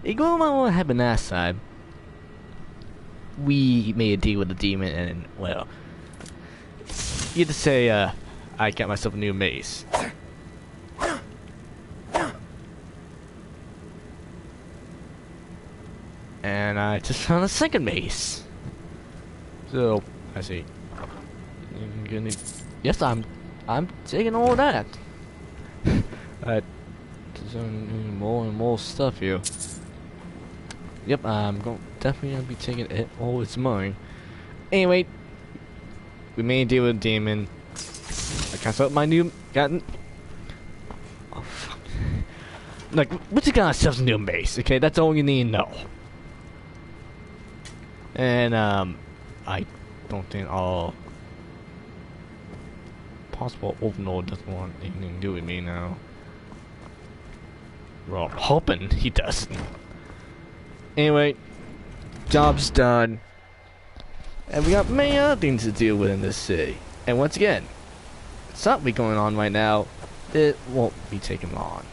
Ignore what happened last time. We made a deal with the demon, and well, you have to say, I got myself a new mace. And I just found a second mace. So, I see. Yes, I'm taking all that. There's more and more stuff here. Yep, I'm definitely gonna be taking it. Oh, it's mine. Anyway, we made a deal with a demon. I cast out my new oh fuck. Like, what's got ourselves a new base? Okay, that's all you need to know. And I don't think all possible overlord doesn't want anything to do with me now. Well, I'm hoping he doesn't. Anyway, job's done. And we got many other things to deal with in this city. And once again, something going on right now. It won't be taken long.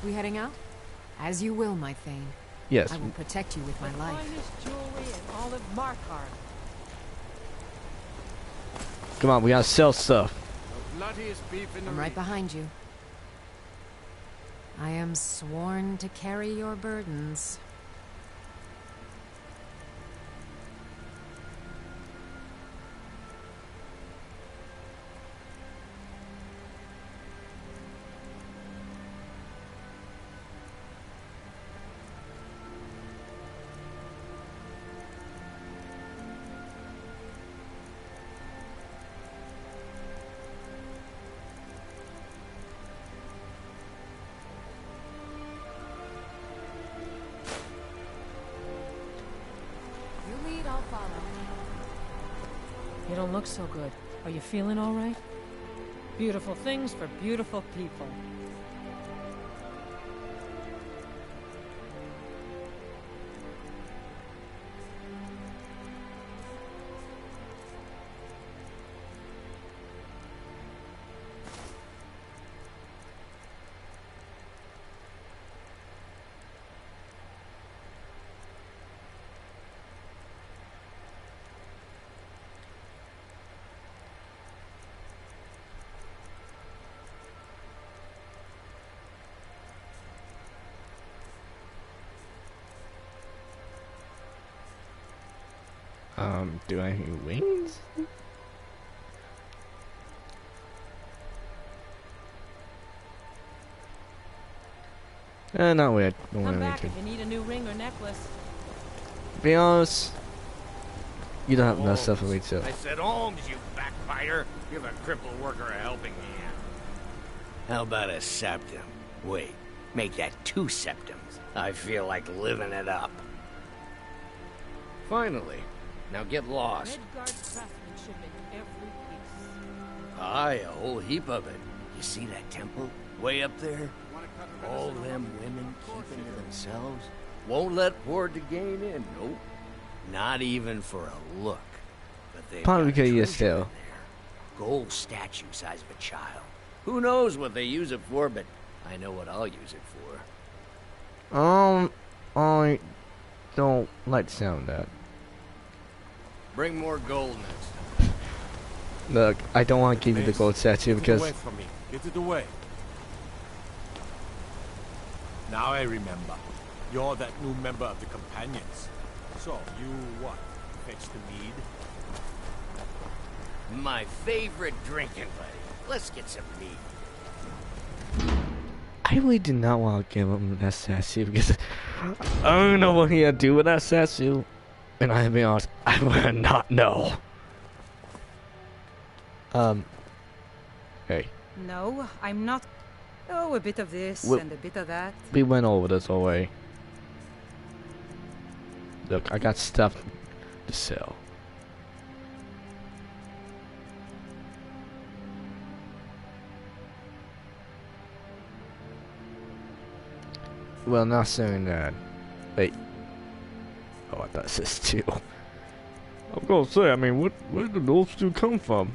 We heading out? As you will, my Thane. Yes. I will protect you with my life. Finest jewelry in all of Markarth. Come on, we gotta sell stuff. I'm right behind you. I am sworn to carry your burdens. You don't look so good. Are you feeling all right? Beautiful things for beautiful people. Do I have wings? Not weird. Come back if you need a new ring or necklace. Be honest, you don't have enough stuff for me too. I said, Holmes, you backbiter. Give a crippled worker a helping hand. How about a septum? Wait, make that 2 septums. I feel like living it up. Finally. Now get lost. Midgard craftsmanship in every piece. Aye, a whole heap of it. You see that temple? Way up there? All them women keeping to themselves? Won't let poor gain in, nope. Not even for a look. But they Probably because you're still. Gold statue size of a child. Who knows what they use it for, but I know what I'll use it for. I don't like the sound of that. Bring more gold next time. Look, I don't want to give you the gold statue because... Get it away from me. Get it away. Now I remember. You're that new member of the Companions. So, you what? Fetch the mead? My favorite drinking buddy. Let's get some mead. I really did not want to give him that statue because I don't know what he had to do with that statue. And I be honest, I would not know. Hey. No, I'm not. Oh, a bit of this and a bit of that. We went over this already. Look, I got stuff to sell. Well, not saying that. Wait. Oh, I thought it says 2. I'm gonna say, I mean, where did those 2 come from?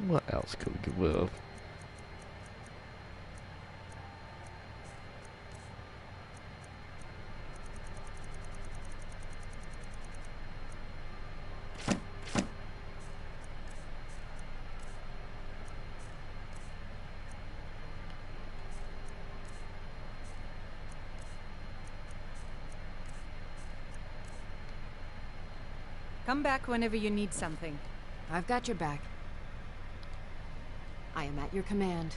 What else could we get rid of? Come back whenever you need something. I've got your back. I am at your command.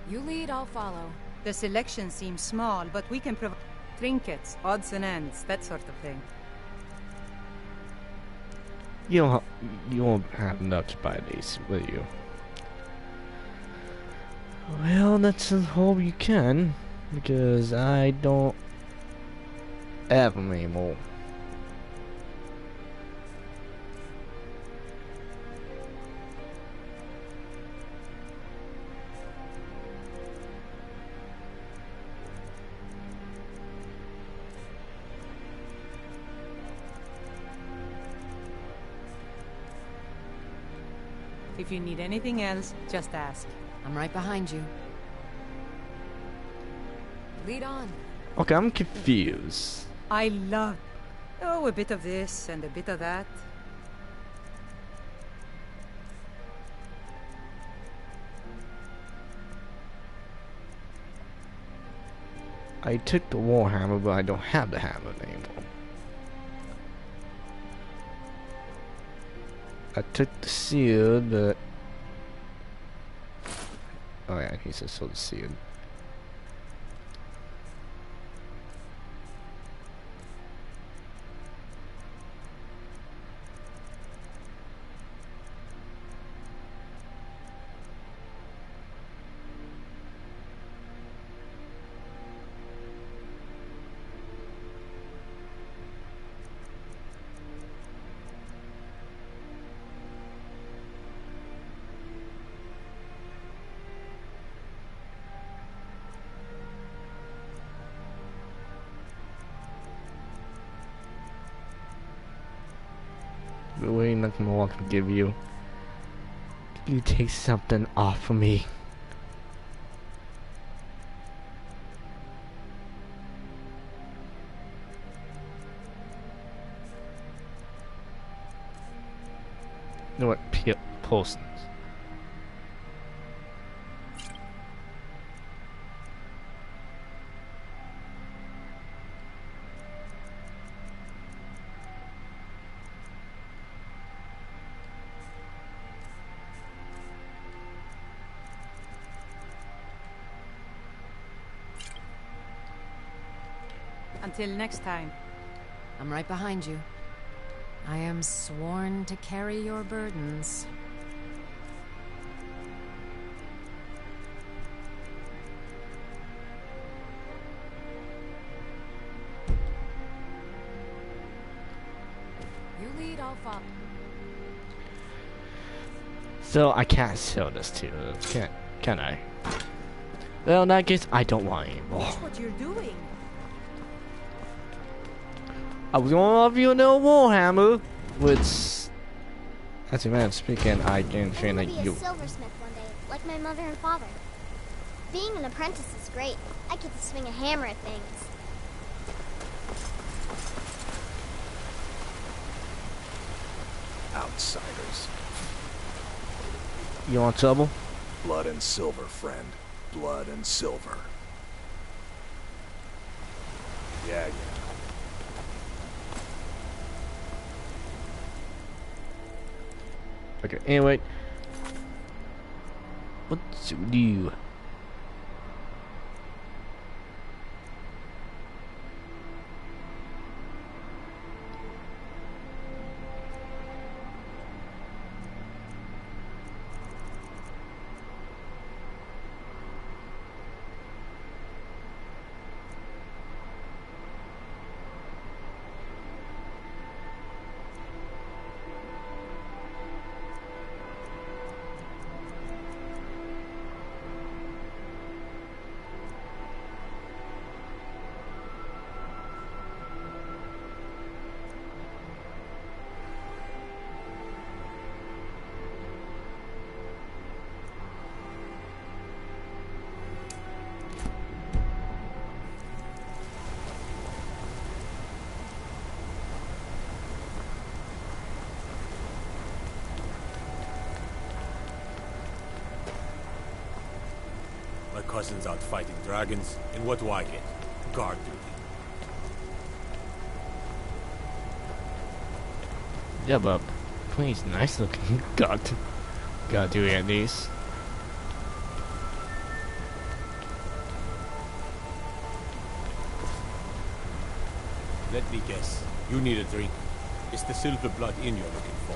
You lead, I'll follow. The selection seems small, but we can provide trinkets, odds and ends, that sort of thing. You won't have enough to buy these, will you? Well, let's hope you can, because I don't have them anymore. If you need anything else, just ask. I'm right behind you. Lead on. Okay, I'm confused. I love... Oh, a bit of this and a bit of that. I took the warhammer, but I don't have the hammer anymore. I took the shield, but... Oh yeah, he says so the shield. But there ain't nothing more I can give you. You take something off of me. You know what? Post. Until next time. I'm right behind you. I am sworn to carry your burdens. You lead, I'll follow. So I can't sell this to you, can I? Well, in that case, I don't want it anymore. That's what you're doing. I was gonna offer you an old warhammer, which, as a man speaking, I didn't feel like I want to be you. a silversmith one day, like my mother and father. Being an apprentice is great. I get to swing a hammer at things. Outsiders. You want trouble? Blood and silver, friend. Blood and silver. Yeah. Okay, anyway. What to do? cousins out fighting dragons, and what do I get? Guard duty. Yeah, but please, nice looking. God, gotta do at least. Let me guess. You need a drink. It's the Silver Blood Inn you're looking for.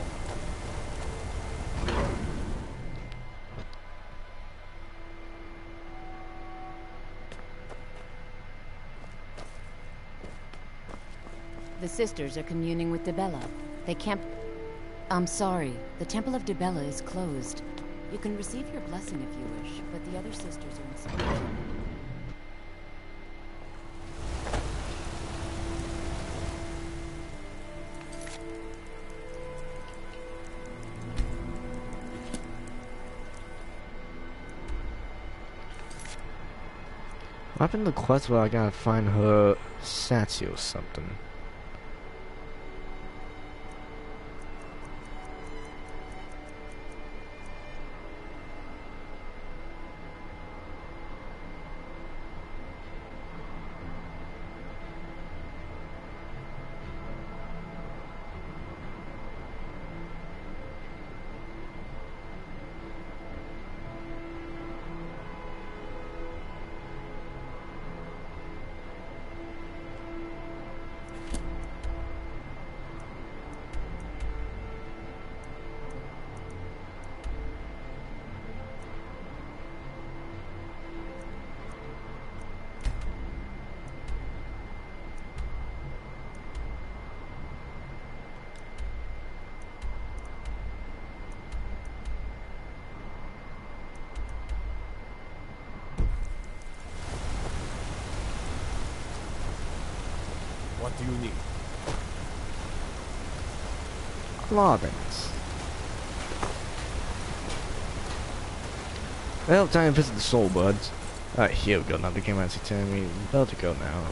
The sisters are communing with Debella. They can't... I'm sorry. The Temple of Debella is closed. You can receive your blessing if you wish, but the other sisters are inside. What happened to the quest where I gotta find her statue or something? What do you need? Clothings. Well, time to visit the Soul Buds. Alright, here we go. Now the game actually telling me where to go now.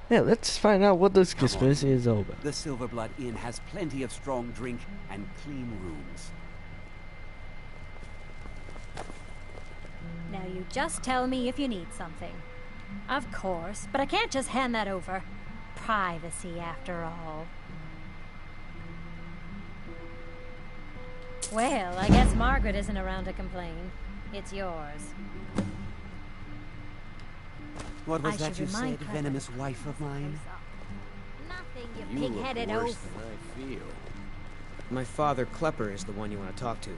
Yeah, let's find out what this conspiracy is all about. The Silver Blood Inn has plenty of strong drink and clean rooms. Now you just tell me if you need something. Of course, but I can't just hand that over. Privacy, after all. Well, I guess Margaret isn't around to complain. It's yours. What was I that should you remind said, Clever venomous wife of mine? Nothing, You you look pig-headed worse oaf. than I feel. My father, Klepper, is the one you want to talk to.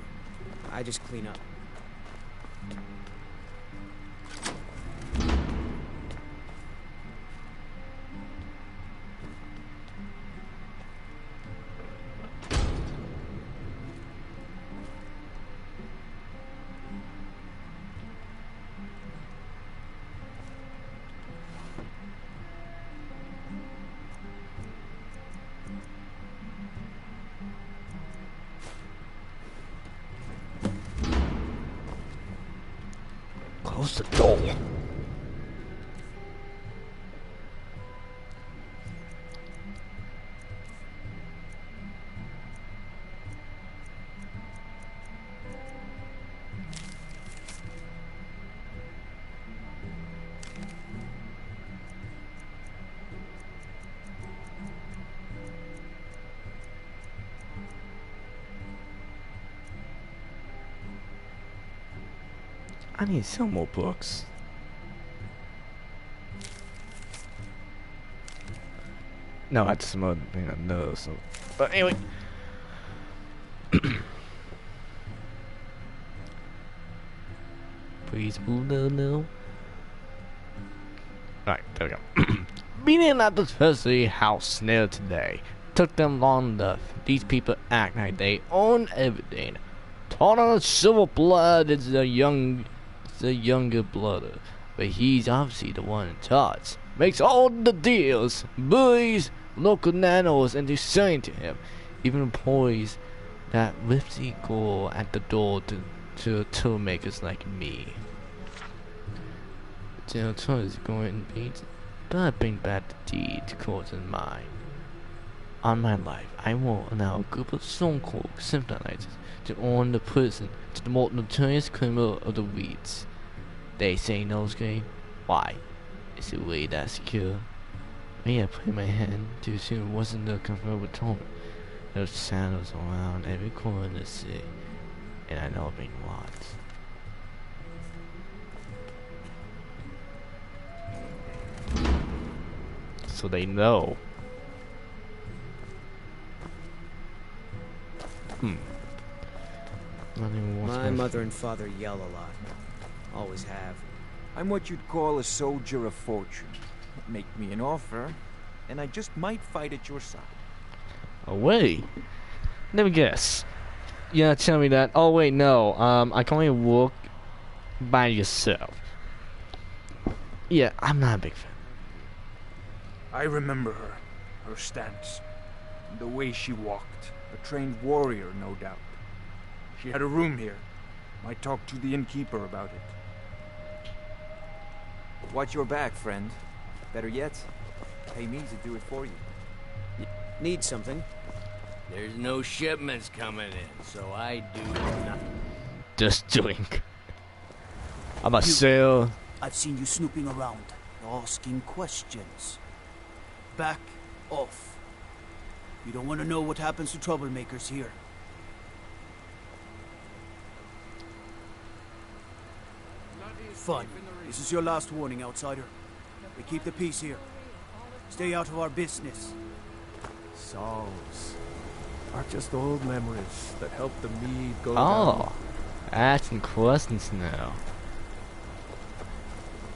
I just clean up. Close the door. I need some more books. No, I just more thing I know. So, but anyway, please move no. Alright, there we go. Meeting at the Percy house near today. Took them long enough. These people act like they own everything. Taught on Silver Blood is the younger brother, but he's obviously the one in charge. Makes all the deals, bullies local nanos into selling to him. Even employs that rifty girl at the door to toolmakers like me. The tool is going to be, but I bring back the deed to cause in mind. on my life, I will allow a group of stone cold sympathizers to own the prison to the most notorious criminal of the weeds. They say nosegay. Why? Is it really that secure? Maybe I put my hand too soon. Wasn't the comfortable tone. There's shadows around every corner of the city, and I know being watched. So they know. My mother and father yell a lot. Always have. I'm what you'd call a soldier of fortune. Make me an offer, and I just might fight at your side. Oh wait. Let me guess. You're not telling me that. Oh wait, no. I can only walk by yourself. Yeah, I'm not a big fan. I remember her. Her stance. The way she walked. A trained warrior, no doubt. She had a room here. Might talk to the innkeeper about it. Watch your back, friend. Better yet, pay me to do it for you. Need something? There's no shipments coming in, so I do nothing. Just doing. I'm a sail. I've seen you snooping around, asking questions. Back off. You don't want to know what happens to troublemakers here. Fun. This is your last warning, outsider. We keep the peace here. Stay out of our business. Songs are just old memories that help the mead go Oh, asking questions now.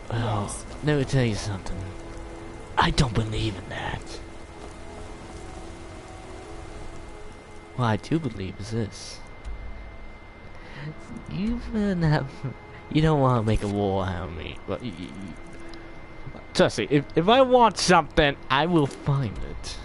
Well, let me tell you something. I don't believe in that. What I do believe is this. You don't want to make a war out of me. But trust me, if I want something, I will find it.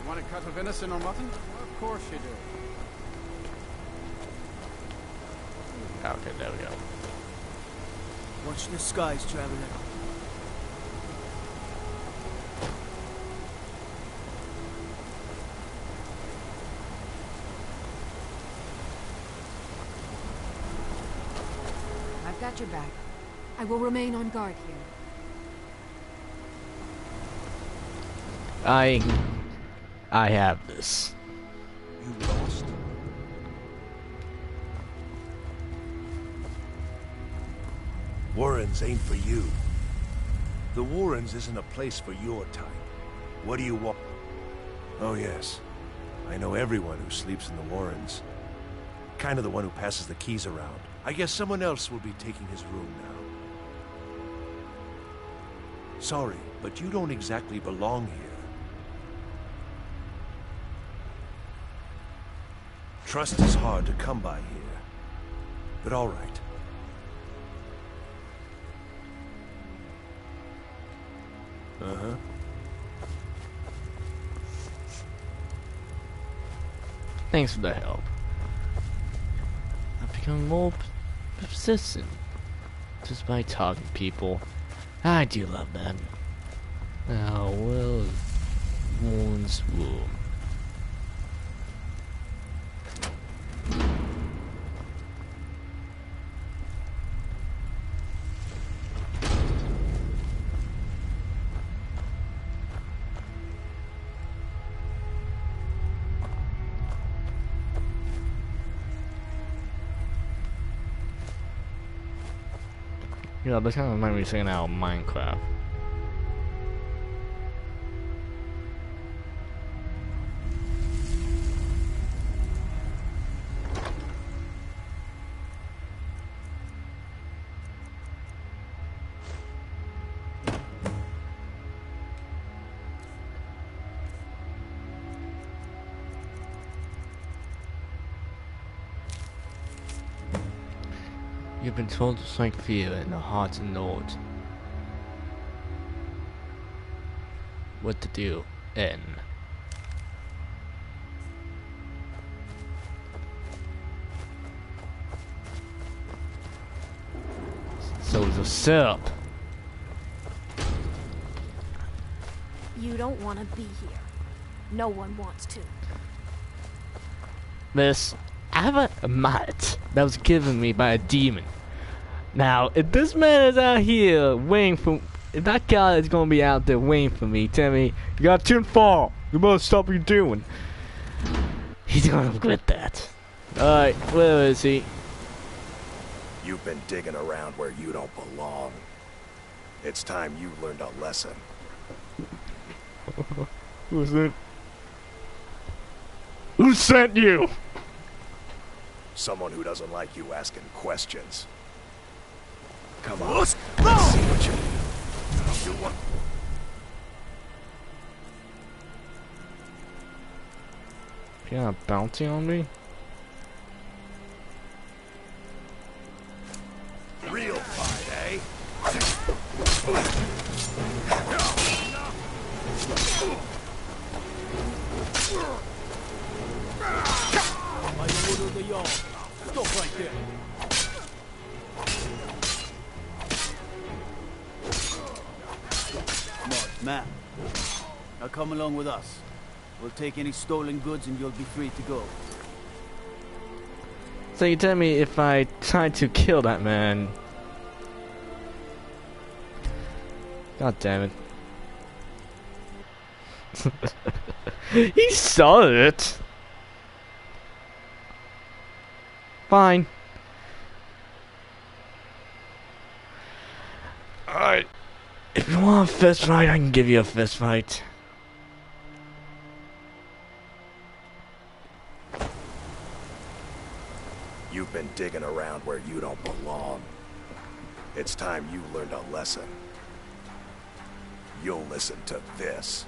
You want a cut of venison or mutton? Of course you do. Okay, there we go. Watch the skies, traveler. I've got your back. I will remain on guard here. I have this. You lost? Warrens ain't for you. The Warrens isn't a place for your type. What do you want? Oh yes, I know everyone who sleeps in the Warrens. Kind of the one who passes the keys around. I guess someone else will be taking his room now. Sorry, but you don't exactly belong here. Trust is hard to come by here, but all right. Uh-huh. Thanks for the help. I've become more persistent just by talking to people. I do love them. Now, well, Warren's room. You know, this kind of reminds me of saying out of Minecraft. You've been told to strike fear in the hearts of Nord. What to do, N. What's up? You don't want to be here. No one wants to. Miss, I have a mallet that was given me by a demon. Now, if this man is out here waiting for... If that guy is going to be out there waiting for me, tell me, you got too far. You must stop what you're doing. He's going to regret that. Alright, where is he? You've been digging around where you don't belong. It's time you learned a lesson. Who's it? Who sent you? Someone who doesn't like you asking questions. Come on, let's see what you want. You got a bounty on me? Real fight, eh? Stop right there. Smart man. Now come along with us. We'll take any stolen goods and you'll be free to go. So you tell me if I try to kill that man... God damn it. He saw it! Fine. Alright. If you want a fist fight, I can give you a fist fight. You've been digging around where you don't belong. It's time you learned a lesson. You'll listen to this.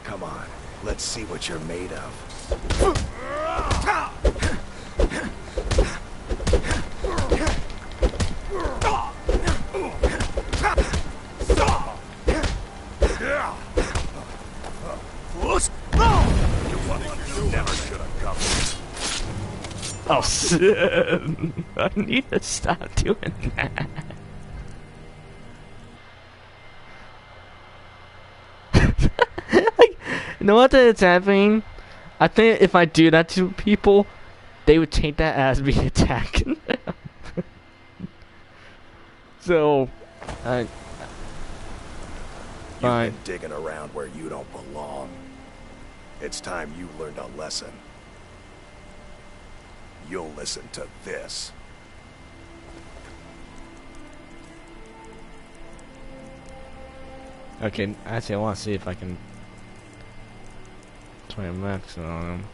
Come on, let's see what you're made of. Never should have come. Oh, shit. I need to stop doing that. Like, you know what is happening? I think if I do that to people, they would take that as me attacking them. So, You've fine. been digging around where you don't belong. It's time you learned a lesson. You'll listen to this. Okay, actually I want to see if I can try a max on him.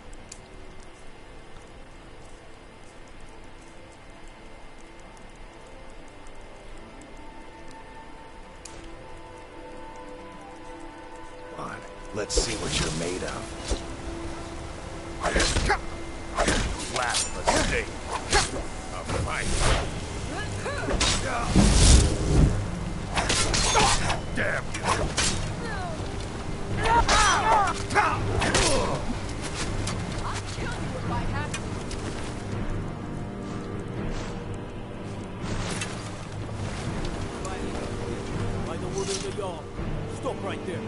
Come on, let's see what you're made of. Last mistake. A fight. Damn you. By the wood in the yard. Stop right there.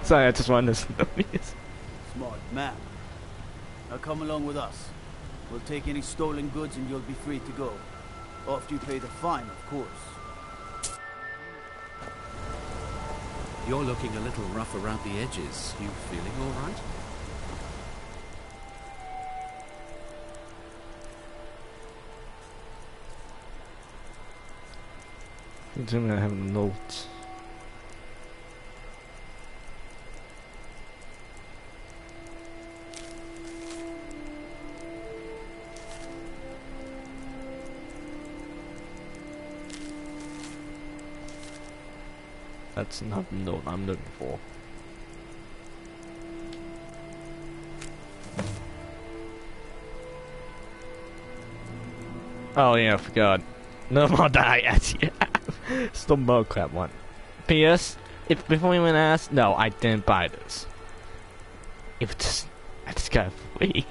Sorry, I just wanted to notice. Smart man. Now come along with us. We'll take any stolen goods and you'll be free to go. After you pay the fine, of course. You're looking a little rough around the edges. You feeling all right? You tell me I have a note. That's not the note I'm looking for. Oh yeah, I forgot. No more die as yeah. It's the mocap one. P.S. If before anyone asks, no, I didn't buy this. if it's, I just gotta flee.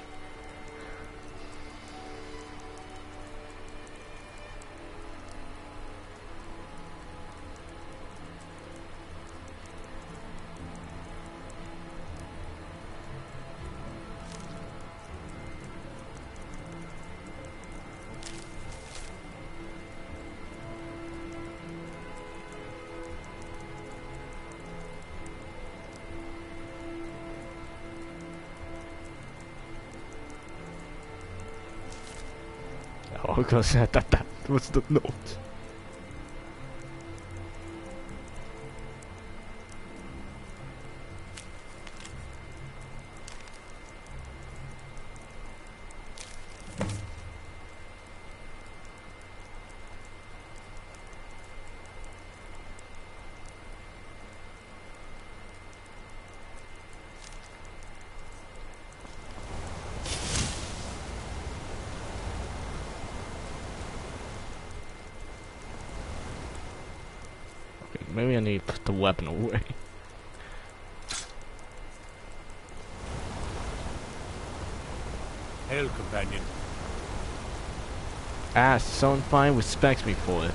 Oh, because that was the note. Maybe I need to put the weapon away. Hail, companion. Ah, someone fine respects me for it.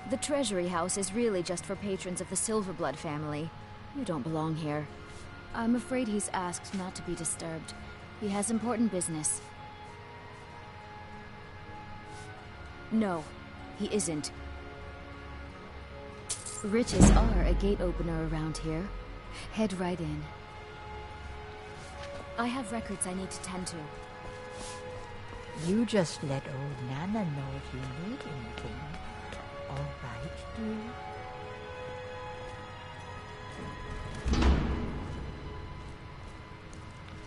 The Treasury House is really just for patrons of the Silverblood family. You don't belong here. I'm afraid he's asked not to be disturbed. He has important business. No, he isn't. Riches are a gate opener around here. Head right in. I have records I need to tend to. You just let old Nana know if you need anything. All right, dear?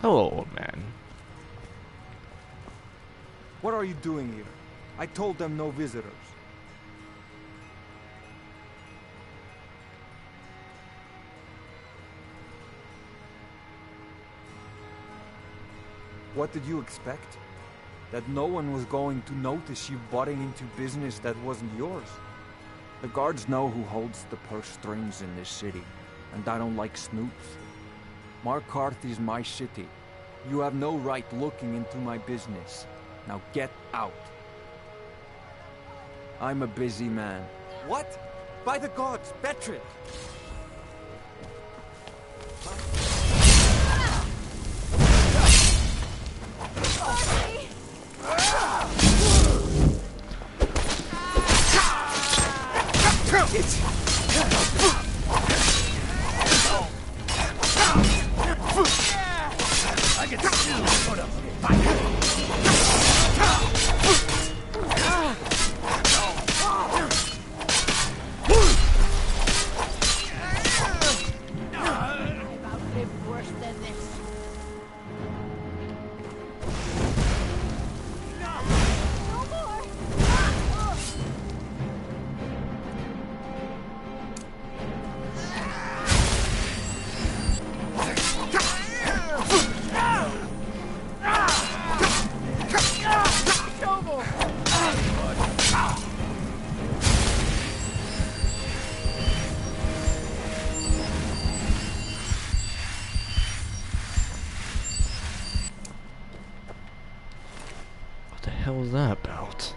Hello, old man. What are you doing here? I told them no visitors. What did you expect? That no one was going to notice you butting into business that wasn't yours? The guards know who holds the purse strings in this city, and I don't like snoops. Markarth is my city. You have no right looking into my business. Now get out. I'm a busy man. What? By the gods, Betrid! I can still put up a fight. I've outlived worse than this. No more! What the hell is that about?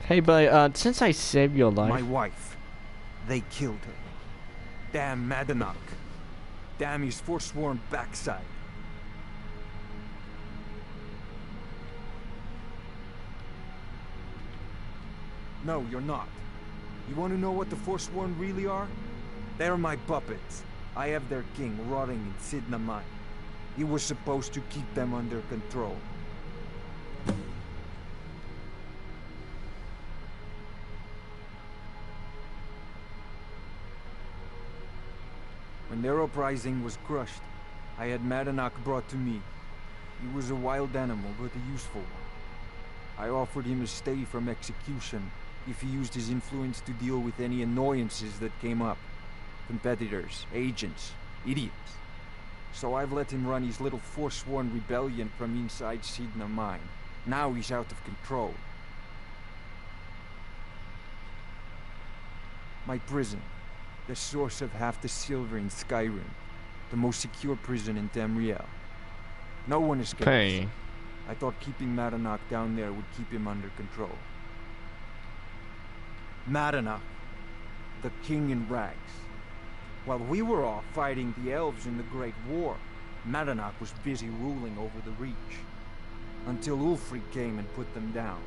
Hey, but since I saved your life, My wife. They killed her. Damn Madanach. Damn his forsworn backside. No, you're not. You want to know what the Forsworn really are? They're my puppets. I have their king rotting in Sidna Mine. He was supposed to keep them under control. When their uprising was crushed, I had Madanach brought to me. He was a wild animal, but a useful one. I offered him a stay from execution if he used his influence to deal with any annoyances that came up. Competitors, agents, idiots. So I've let him run his little Forsworn rebellion from inside Sidna Mine. Now he's out of control. My prison. The source of half the silver in Skyrim. The most secure prison in Tamriel. No one escapes. Hey. I thought keeping Madanach down there would keep him under control. Madanach, the king in rags. While we were off fighting the elves in the Great War, Madanach was busy ruling over the Reach. Until Ulfric came and put them down.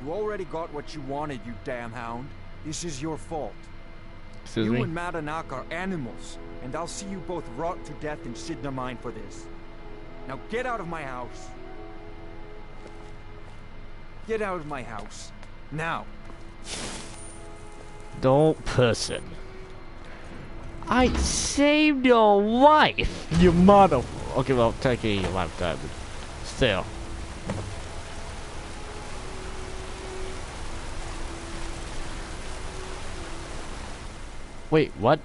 You already got what you wanted, you damn hound. This is your fault. Excuse you me? and Madanach are animals, and I'll see you both rot to death in Sidna Mine for this. Now get out of my house. Get out of my house. Now. Don't person. I saved your wife, you mother. Okay, well, technically your wife died, but still. Wait, what?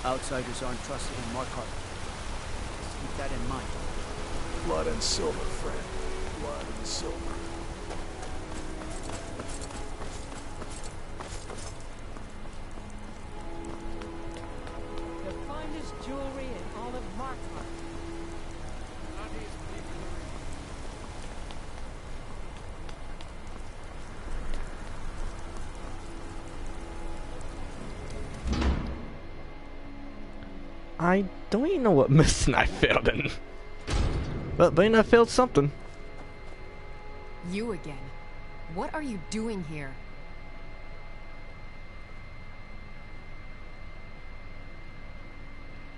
Outsiders aren't trusted in Markarth. Keep that in mind. Blood and silver, friend. Blood and silver. The finest jewelry in all of Markarth. I don't even know what mission I failed in. But I failed something. You again. What are you doing here?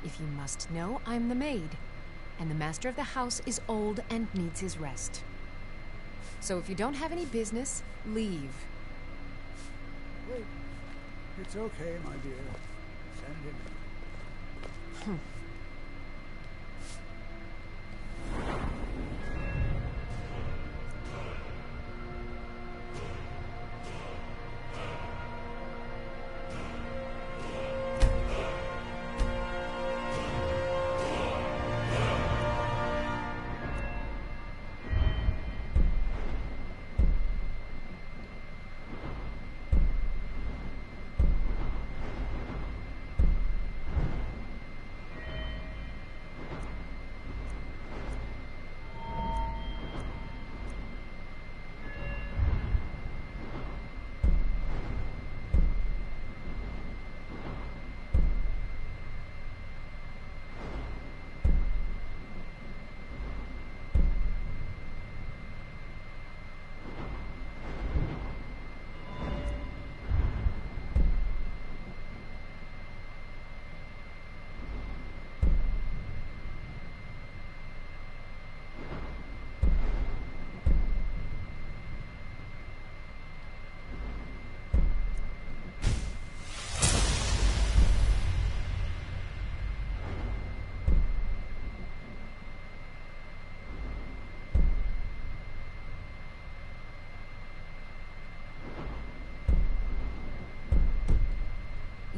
If you must know, I'm the maid. And the master of the house is old and needs his rest. So if you don't have any business, leave. Wait. It's okay, my dear. Send him in.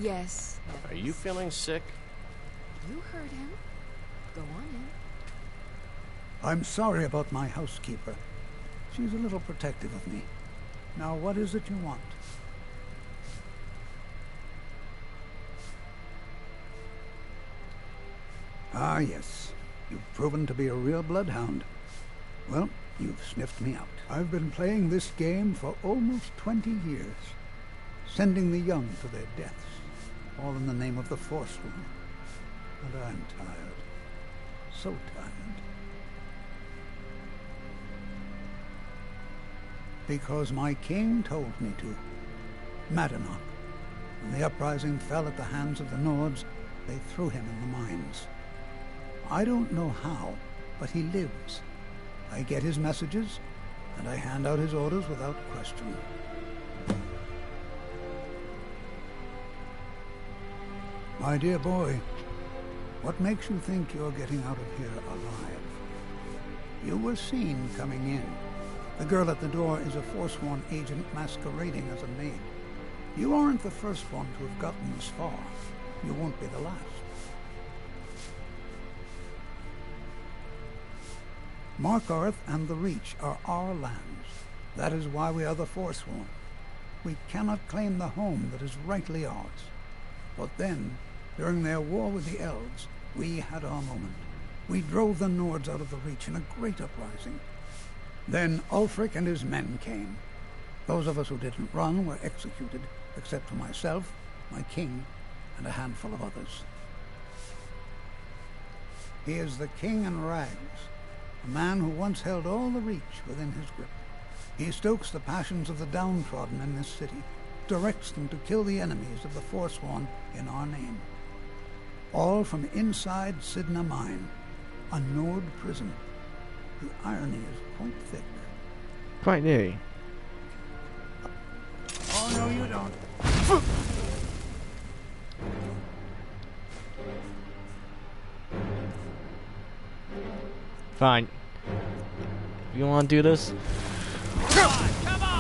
Yes. Are you feeling sick? You heard him. Go on in. I'm sorry about my housekeeper. She's a little protective of me. Now, what is it you want? Ah, yes. You've proven to be a real bloodhound. Well, you've sniffed me out. I've been playing this game for almost 20 years, sending the young to their deaths, all in the name of the Forsworn. And I'm tired. So tired. Because my king told me to. Madanach. When the uprising fell at the hands of the Nords, they threw him in the mines. I don't know how, but he lives. I get his messages, and I hand out his orders without question. My dear boy, what makes you think you're getting out of here alive? You were seen coming in. The girl at the door is a Forsworn agent masquerading as a maid. You aren't the first one to have gotten this far. You won't be the last. Markarth and the Reach are our lands. That is why we are the Forsworn. We cannot claim the home that is rightly ours. But then, during their war with the Elves, we had our moment. We drove the Nords out of the Reach in a great uprising. Then Ulfric and his men came. Those of us who didn't run were executed, except for myself, my king, and a handful of others. He is the King in Rags, a man who once held all the Reach within his grip. He stokes the passions of the downtrodden in this city, directs them to kill the enemies of the Forsworn in our name. All from inside Sidna Mine, a Nord prison. The irony is quite thick. Quite nearly. Oh, no, you don't. Fine. You want to do this? Come on! Come on!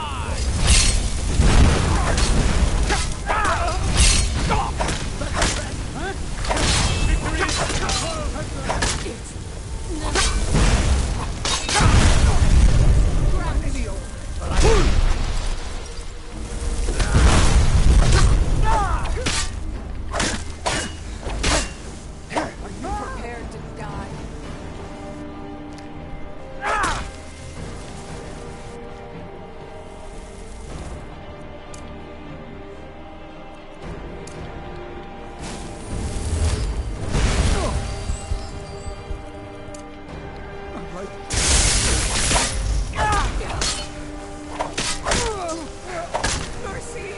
Prepared to die. Mercy.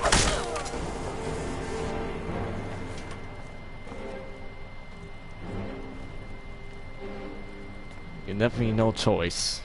You definitely no choice.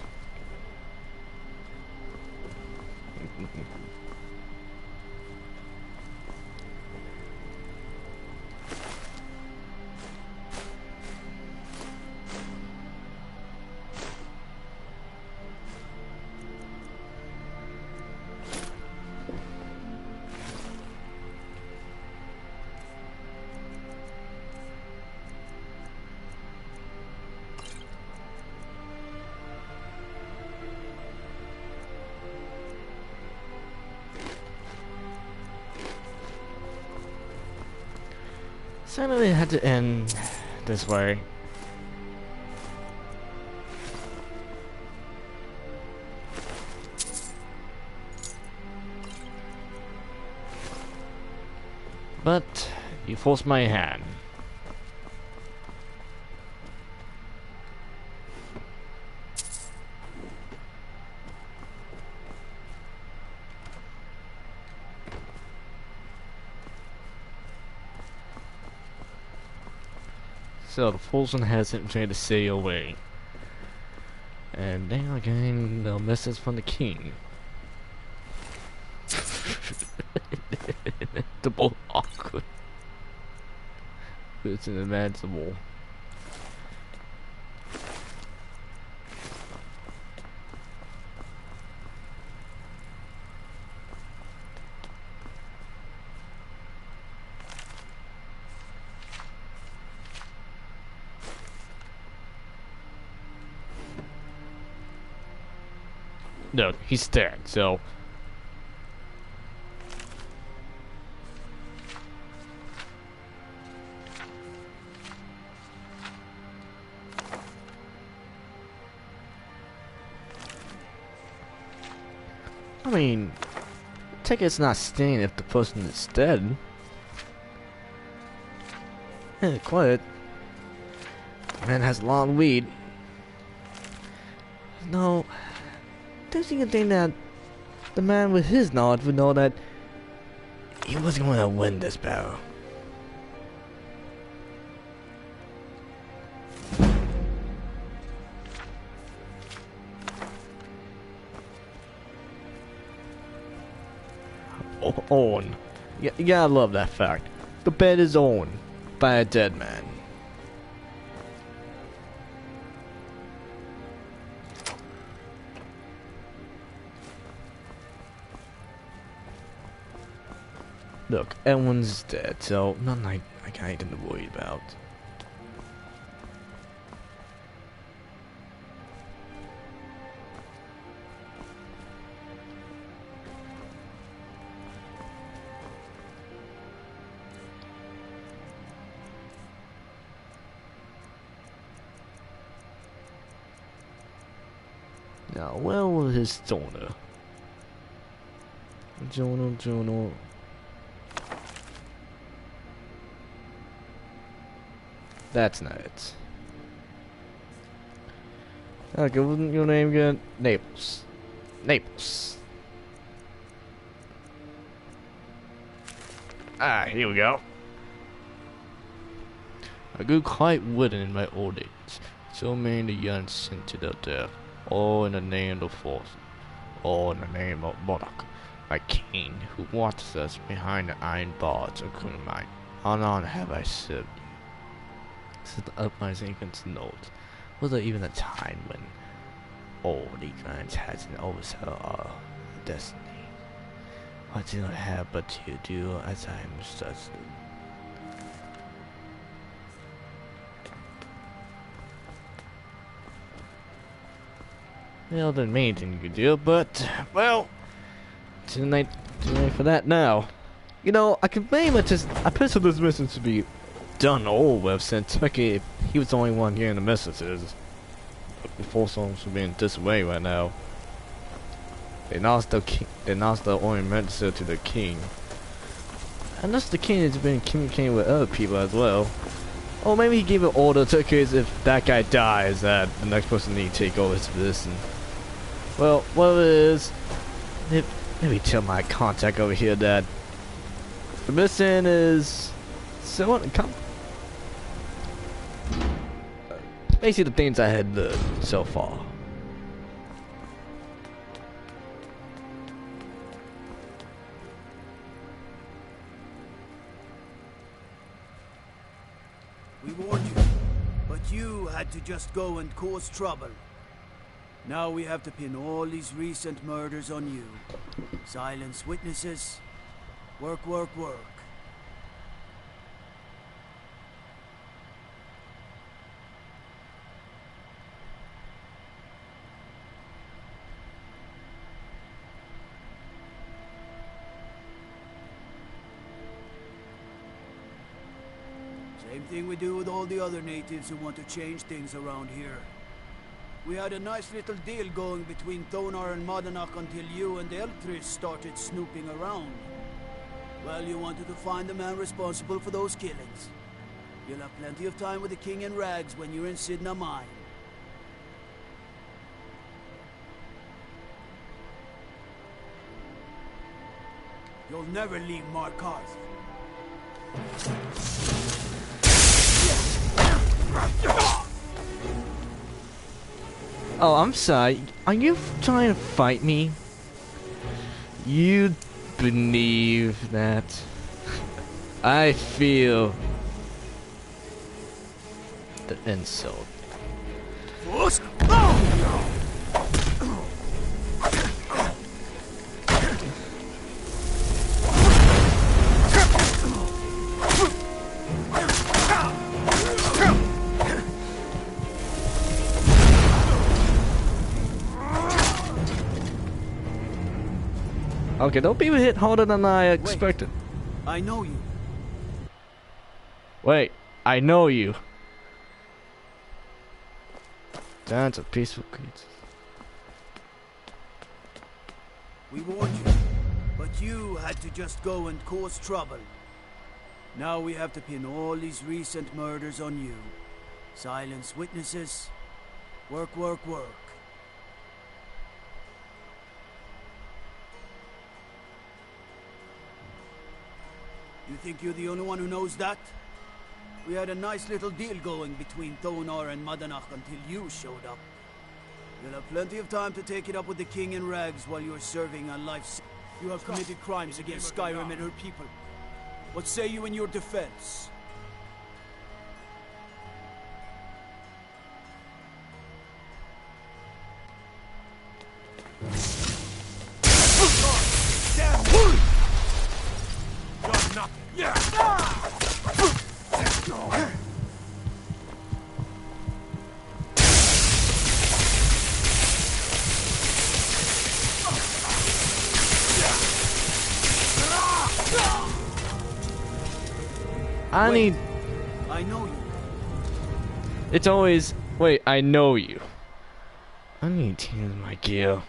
Sadly, it had to end this way. But you forced my hand. So the Fulton hasn't tried to stay away. And now again, the message from the king. Double awkward. It's unimaginable. No, he's dead, so... I mean, ticket's not staying if the person is dead. Yeah, quiet. Man has long weed. No, don't you think that the man with his knowledge would know that he was going to win this battle? Owned. You gotta love that fact. The bed is owned by a dead man. Look, everyone's dead, so nothing I can't even worry about. Now, where was his donor? Jono. That's not it. Okay, wasn't your name again? Naples. Naples. Ah, here we go. I grew quite wooden in my old age. So many young sent to their death. All in the name of the force. All in the name of Monarch, my king, who watches us behind the iron bars of Kunamite. How long have I served you? Since the uprising against the North, was there even a time when all these lands had an oversight of our destiny? What did I have but to do as I am instructed? Well, didn't mean anything you could do, but, well, too late for that now. You know, I could very much just, I put this mission to be done all with, since Becky, he was the only one getting the messages. The four songs are being disarray right now. They lost the only messenger to the king. Unless the king has been communicating with other people as well. Or maybe he gave an order to case if that guy dies that the next person need to take over his position. Well, what it is, let me tell my contact over here that the mission is so basically the things I had learned so far. We warned you, but you had to just go and cause trouble. Now we have to pin all these recent murders on you. Silence witnesses. Work. Same thing we do with all the other natives who want to change things around here. We had a nice little deal going between Thonar and Madanach until you and Elthris started snooping around. Well, you wanted to find the man responsible for those killings. You'll have plenty of time with the king in rags when you're in Sidna Mine. You'll never leave Markarth. Oh, I'm sorry. Are you trying to fight me? You believe that? I feel the insult. Okay, don't be hit harder than I expected. I know you. Wait, I know you. That's a peaceful creature. We warned you, but you had to just go and cause trouble. Now we have to pin all these recent murders on you. Silence witnesses. Work, work, work. You think you're the only one who knows that? We had a nice little deal going between Thonar and Madanach until you showed up. You'll have plenty of time to take it up with the king in rags while you're serving a life sentence. You have committed crimes against Skyrim and her people. What say you in your defense? I know you. It's always... Wait, I know you. I need to use my gear.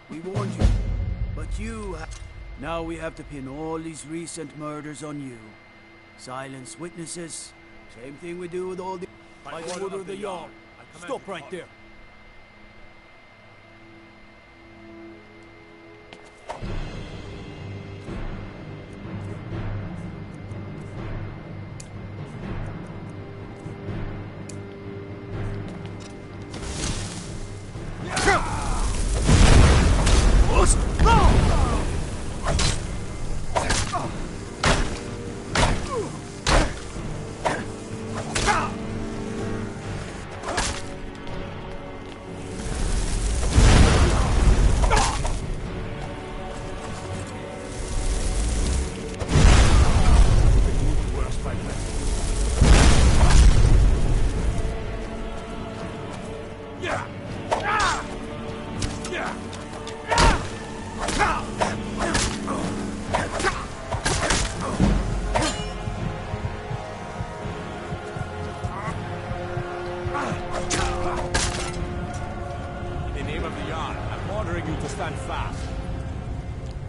We warned you, but you now we have to pin all these recent murders on you. Silence witnesses. Same thing we do with all the... By the order of the Jarl. Stop right there.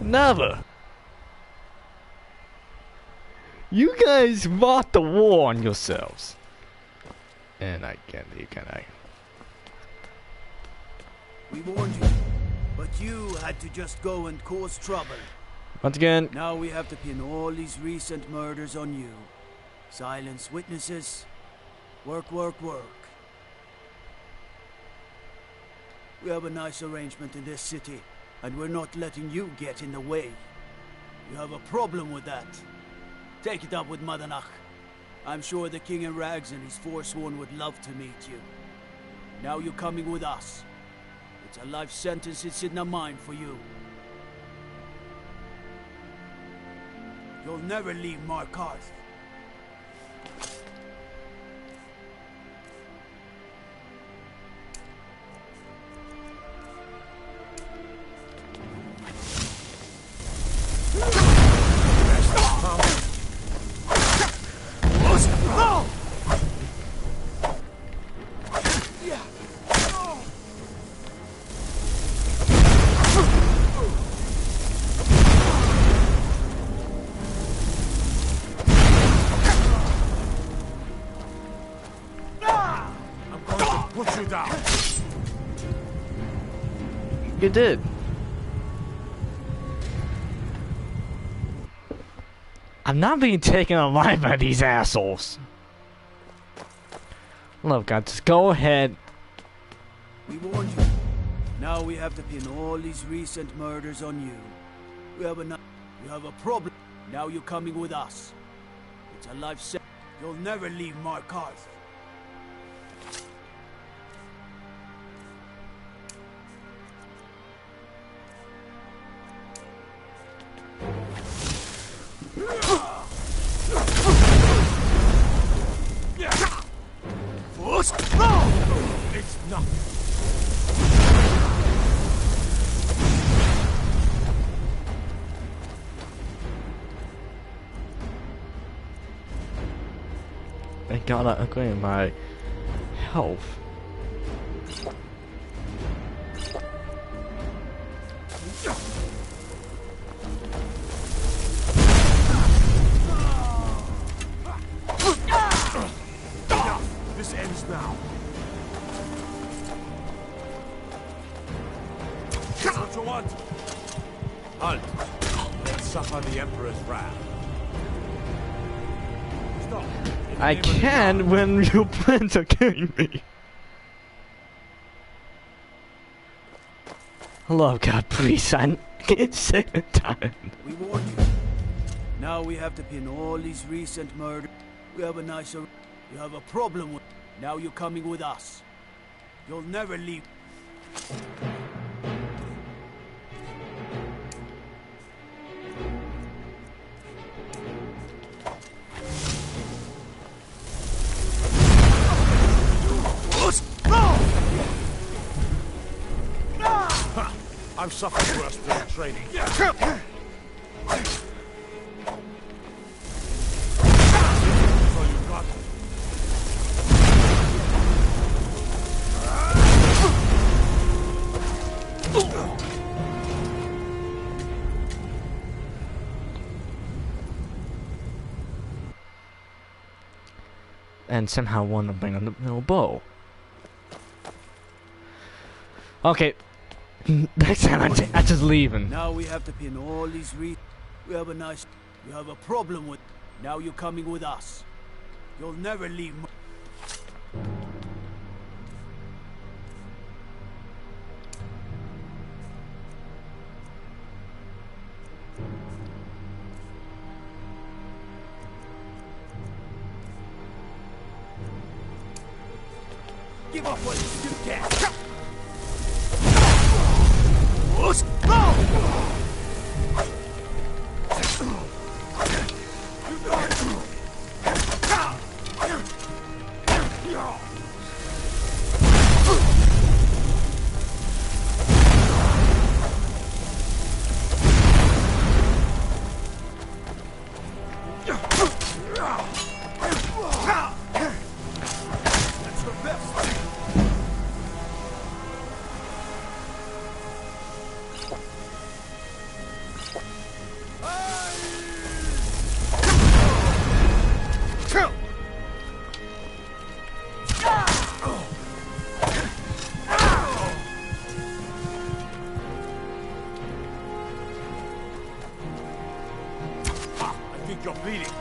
Never. You guys brought the war on yourselves. And I can't leave, can I? We warned you, but you had to just go and cause trouble. Once again. Now we have to pin all these recent murders on you. Silence witnesses. Work, work, work. We have a nice arrangement in this city, and we're not letting you get in the way. You have a problem with that. Take it up with Madanach. I'm sure the King in Rags and his Forsworn would love to meet you. Now you're coming with us. It's a life sentence it's in the mind for you. You'll never leave Markarth. You did. I'm not being taken alive by these assholes. Look, God, just go ahead. We warned you. Now we have to pin all these recent murders on you. You have a problem. Now you're coming with us. It's a life sentence. You'll never leave Markarth. It's nothing. I gotta upgrade my health. This ends now. That's what you want. Halt. Let's suffer the Emperor's wrath. Stop. I can when you plan to kill me. Hello, God, please, I can't say the time. We warned you. Now we have to pin all these recent murders. We have a nicer... You have a problem with... Now you're coming with us. You'll never leave. I've suffered worse than training. So you got it. And somehow want to bring a little bow. Okay. Next time I just leaving. Now we have to pin all these We have a nice... You have a problem with... Now you're coming with us. You'll never leave... Give up what you can. You're bleeding.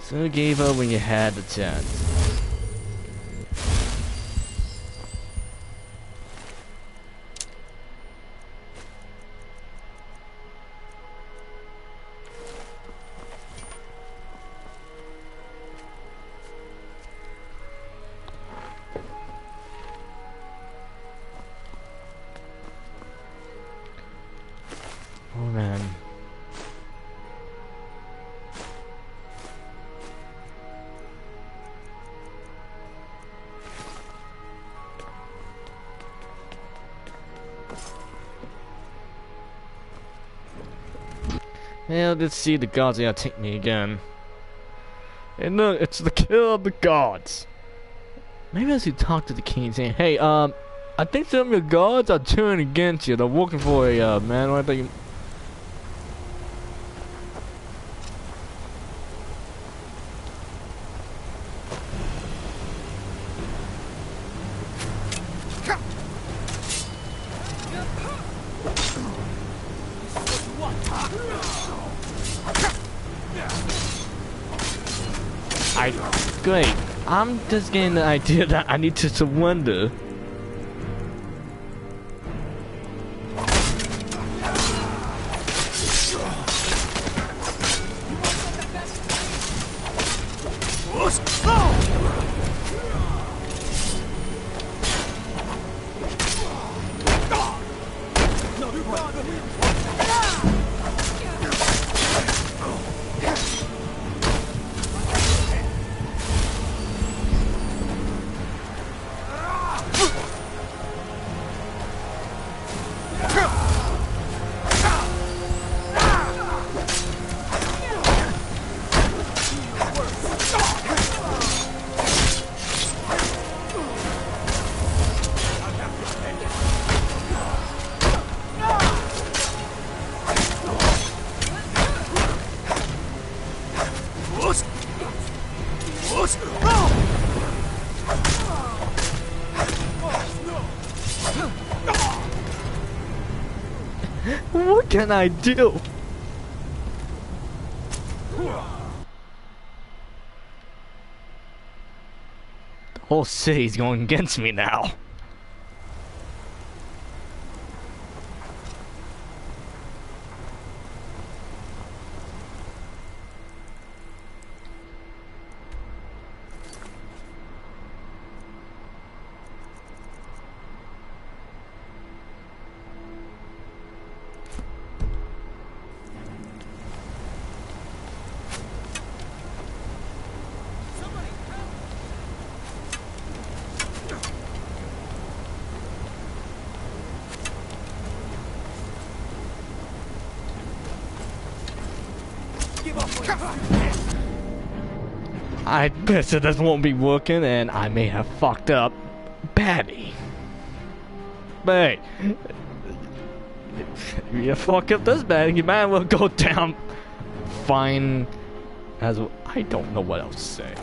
So you gave up when you had the chance. Oh man. Well, let's see the gods are gonna take me again. And look, it's the kill of the gods. Maybe I should talk to the king saying, hey, I I think some of your guards are turning against you. They're working for a man. I think. Great. I'm just getting the idea that I need to surrender. What can I do? The whole city's going against me now. I bet this won't be working, and I may have fucked up badly. But hey, if you fuck up this bad, you might as well go down fine as well. I don't know what else to say.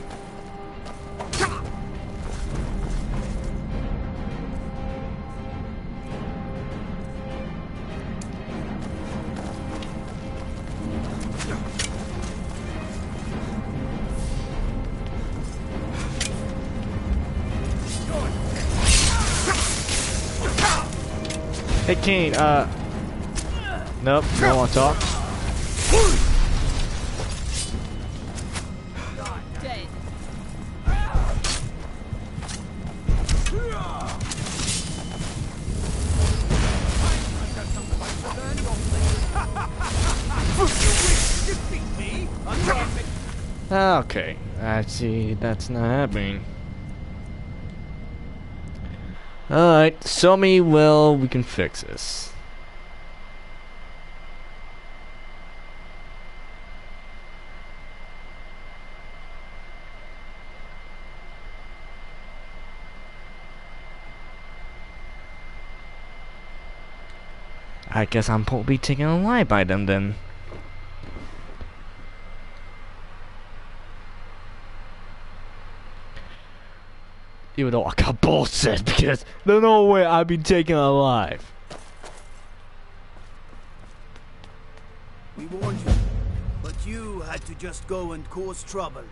Hey Kane, nope, don't want to talk. Okay, I see that's not happening. Alright, show me well we can fix this. I guess I'm probably taken alive by them then. Even though I got bullshit because there's no way I'd be taken alive. We warned you, but you had to just go and cause trouble.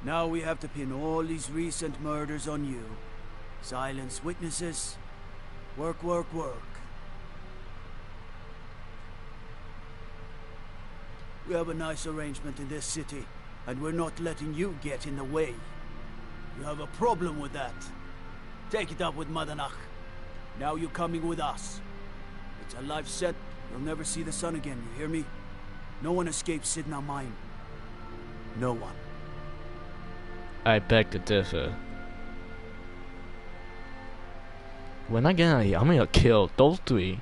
Now we have to pin all these recent murders on you. Silence witnesses. Work, work, work. We have a nice arrangement in this city, and we're not letting you get in the way. You have a problem with that. Take it up with Madanach. Now you're coming with us. It's a life set. You'll never see the sun again, you hear me? No one escapes Sidna mine. No one. I beg to differ. When I get out of here, I'm gonna kill those three.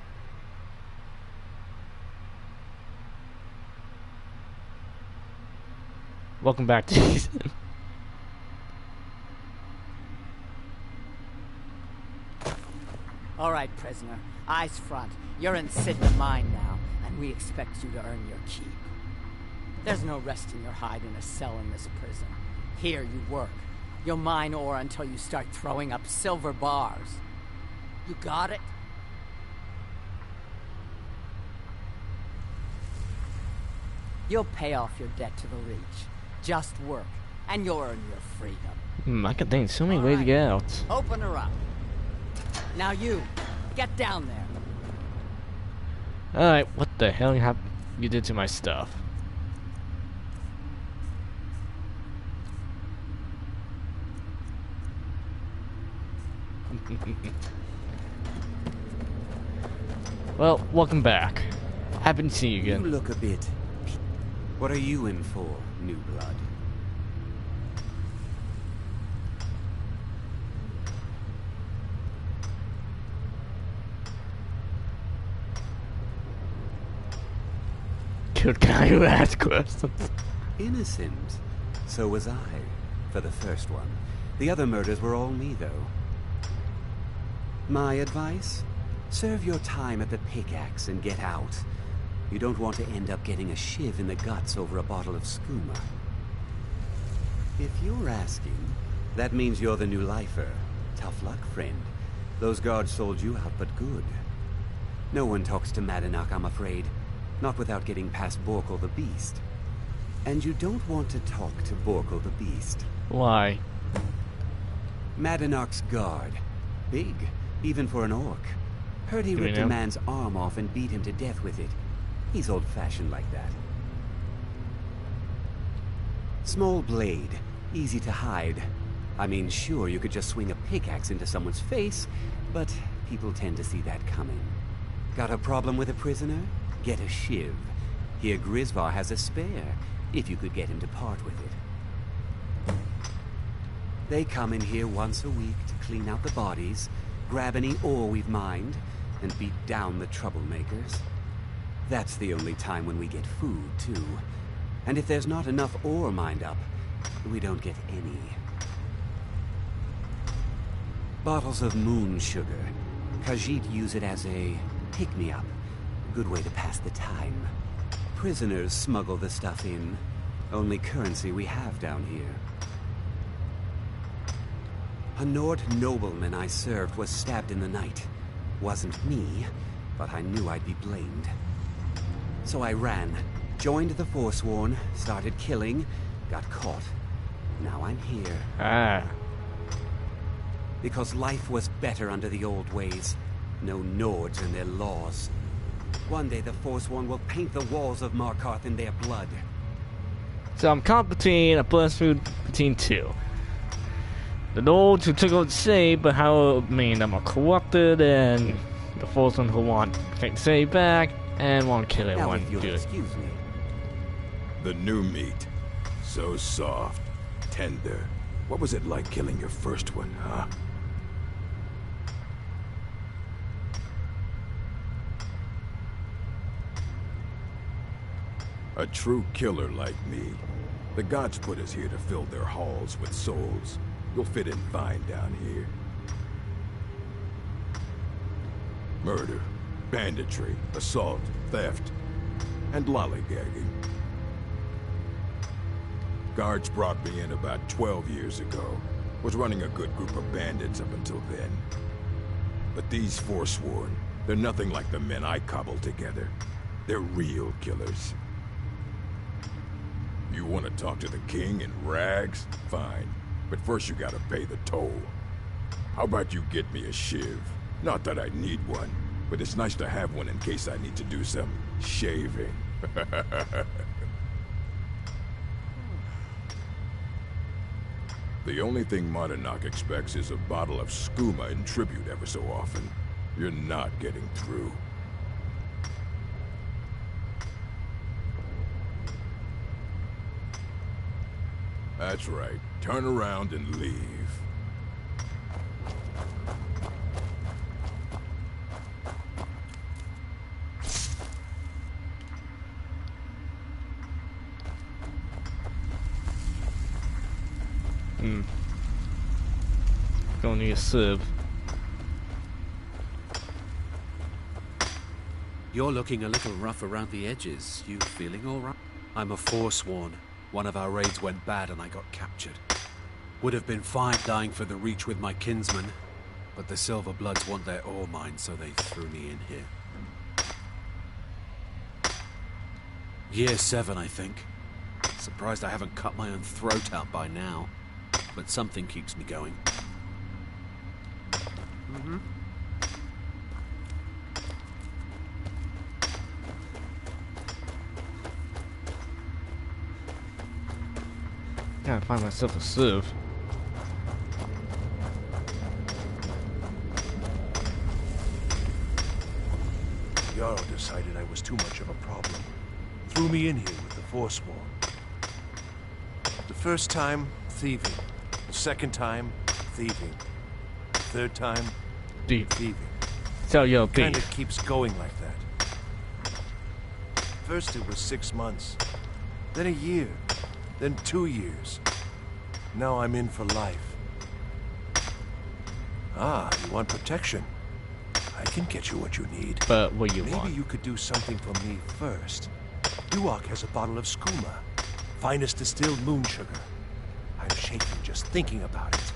Welcome back to All right, prisoner. Eyes front. You're in Sidna Mine now, and we expect you to earn your keep. There's no resting your hide in a cell in this prison. Here you work. You'll mine ore until you start throwing up silver bars. You got it? You'll pay off your debt to the Reach. Just work, and you'll earn your freedom. I can think so many ways to get out. Open her up. Now you, get down there. Alright, what the hell you did to my stuff? Well, welcome back. Happy to see you again. You look a bit... What are you in for, new blood? Good guy who asks questions. Innocent. So was I, for the first one. The other murders were all me, though. My advice? Serve your time at the pickaxe and get out. You don't want to end up getting a shiv in the guts over a bottle of skooma. If you're asking, that means you're the new lifer. Tough luck, friend. Those guards sold you out, but good. No one talks to Madanach, I'm afraid. Not without getting past Borkle the Beast. And you don't want to talk to Borkle the Beast. Why? Madanach's guard. Big, even for an orc. Heard he ripped a man's arm off and beat him to death with it. He's old-fashioned like that. Small blade, easy to hide. I mean, sure, you could just swing a pickaxe into someone's face, but people tend to see that coming. Got a problem with a prisoner? Get a shiv. Here Grisvar has a spare, if you could get him to part with it. They come in here once a week to clean out the bodies, grab any ore we've mined, and beat down the troublemakers. That's the only time when we get food, too. And if there's not enough ore mined up, we don't get any. Bottles of moon sugar. Khajiit use it as a pick-me-up. Good way to pass the time. Prisoners smuggle the stuff in. Only currency we have down here. A Nord nobleman I served was stabbed in the night. Wasn't me, but I knew I'd be blamed. So I ran, joined the Forsworn, started killing, got caught. Now I'm here. Ah. Because life was better under the old ways. No Nords and their laws. One day the Forsworn will paint the walls of Markarth in their blood. So I'm caught between a between two. The Nords who took over the city, but how them are corrupted, and the Forsworn who want to take the city back and want to kill everyone. Excuse me. The new meat. So soft, tender. What was it like killing your first one, huh? A true killer like me. The gods put us here to fill their halls with souls. You'll fit in fine down here. Murder, banditry, assault, theft, and lollygagging. Guards brought me in about 12 years ago. Was running a good group of bandits up until then. But these Forsworn, they're nothing like the men I cobbled together. They're real killers. You want to talk to the king in rags? Fine. But first you gotta pay the toll. How about you get me a shiv? Not that I need one, but it's nice to have one in case I need to do some shaving. The only thing Madanach expects is a bottle of skooma in tribute ever so often. You're not getting through. That's right. Turn around and leave. Gonna need a sieve. You're looking a little rough around the edges. You feeling all right? I'm a Forsworn. One of our raids went bad and I got captured. Would have been fine dying for the Reach with my kinsmen, but the Silver Bloods want their ore mine, so they threw me in here. Year 7, I think. Surprised I haven't cut my own throat out by now, but something keeps me going. Mm-hmm. Gotta find myself a sieve. Jarl decided I was too much of a problem. Threw me in here with the Forsworn. The first time, thieving. The second time, thieving. The third time, thieving. So you're It kinda keeps going like that. First it was 6 months, then a year, then 2 years. Now I'm in for life. Ah, you want protection? I can get you what you need. But what you want? Maybe you could do something for me first. Duak has a bottle of skooma, finest distilled moon sugar. I'm shaking just thinking about it.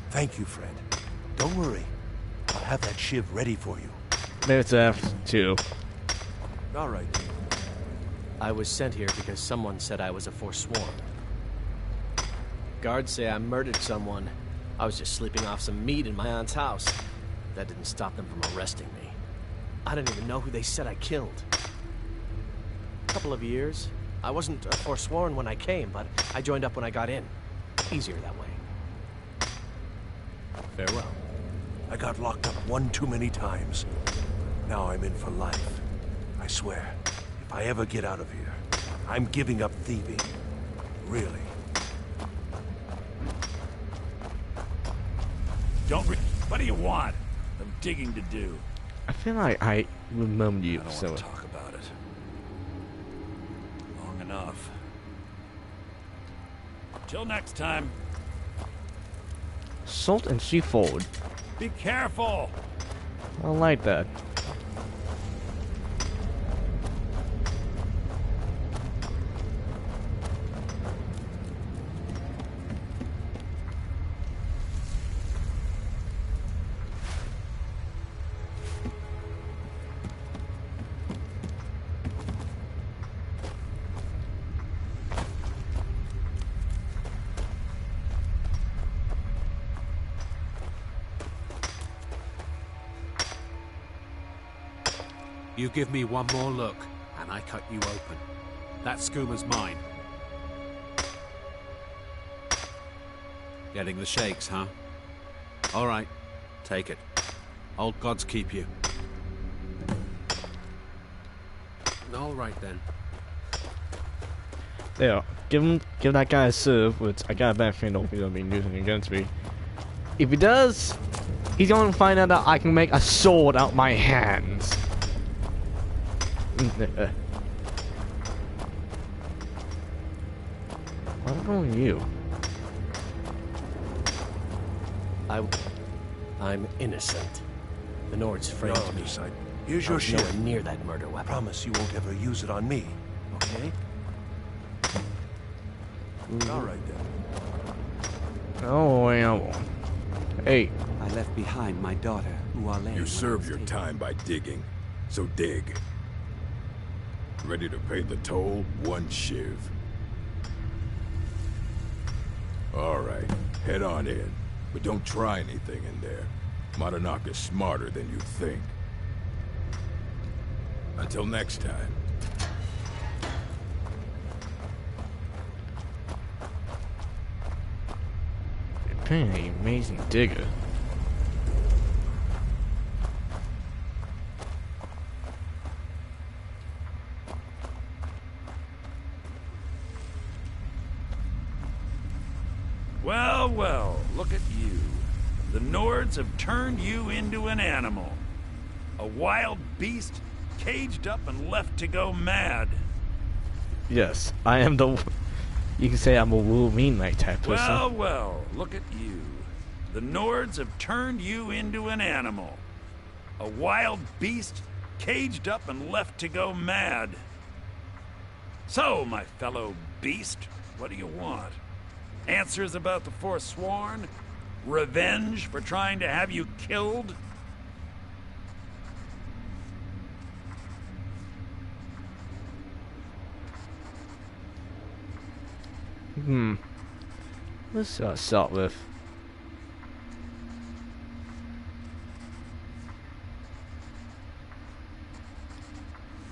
Thank you, friend. Don't worry. I'll have that shiv ready for you. Maybe it's F2. All right. I was sent here because someone said I was a Forsworn. Guards say I murdered someone. I was just sleeping off some meat in my aunt's house. That didn't stop them from arresting me. I didn't even know who they said I killed. A couple of years. I wasn't a Forsworn when I came, but I joined up when I got in. Easier that way. Farewell. I got locked up one too many times. Now I'm in for life. I swear, if I ever get out of here, I'm giving up thieving. Really. What do you want? I'm digging to do. I feel like I remember you. I don't want to talk about it. Long enough. Till next time. Salt and seafood. Be careful. I like that. You give me one more look, and I cut you open. That skooma's mine. Getting the shakes, huh? All right, take it. Old gods keep you. All right, then. There, give that guy a sieve, which I got a bad feeling he's gonna be using against me. If he does, he's gonna find out that I can make a sword out my hands. What's wrong with you? I'm innocent. The Nords framed me. Here's I your was shiv. nowhere near that murder weapon. Promise you won't ever use it on me, okay? All right then. Oh, well. Hey. I left behind my daughter, Uale. You serve your time by digging, so dig. Ready to pay the toll? One shiv. All right, head on in, but don't try anything in there. Monarch is smarter than you think. Until next time. You're paying an amazing digger. Well, well, look at you. The Nords have turned you into an animal. A wild beast caged up and left to go mad. Yes, I am the... You can say I'm a Wolverine-like type person. Well, well, look at you. The Nords have turned you into an animal. A wild beast caged up and left to go mad. So, my fellow beast, what do you want? Answers about the Forsworn? Revenge for trying to have you killed? Let's start with.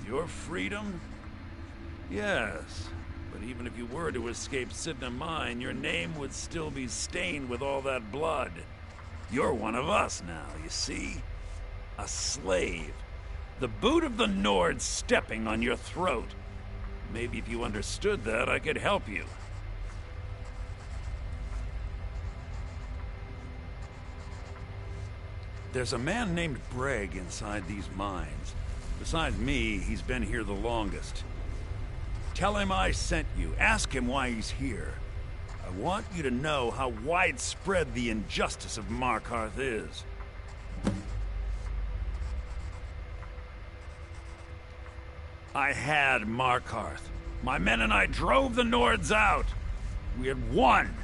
Your freedom? Yes. But even if you were to escape Sidna Mine, your name would still be stained with all that blood. You're one of us now, you see? A slave. The boot of the Nord stepping on your throat. Maybe if you understood that, I could help you. There's a man named Breg inside these mines. Besides me, he's been here the longest. Tell him I sent you. Ask him why he's here. I want you to know how widespread the injustice of Markarth is. I had Markarth. My men and I drove the Nords out. We had won.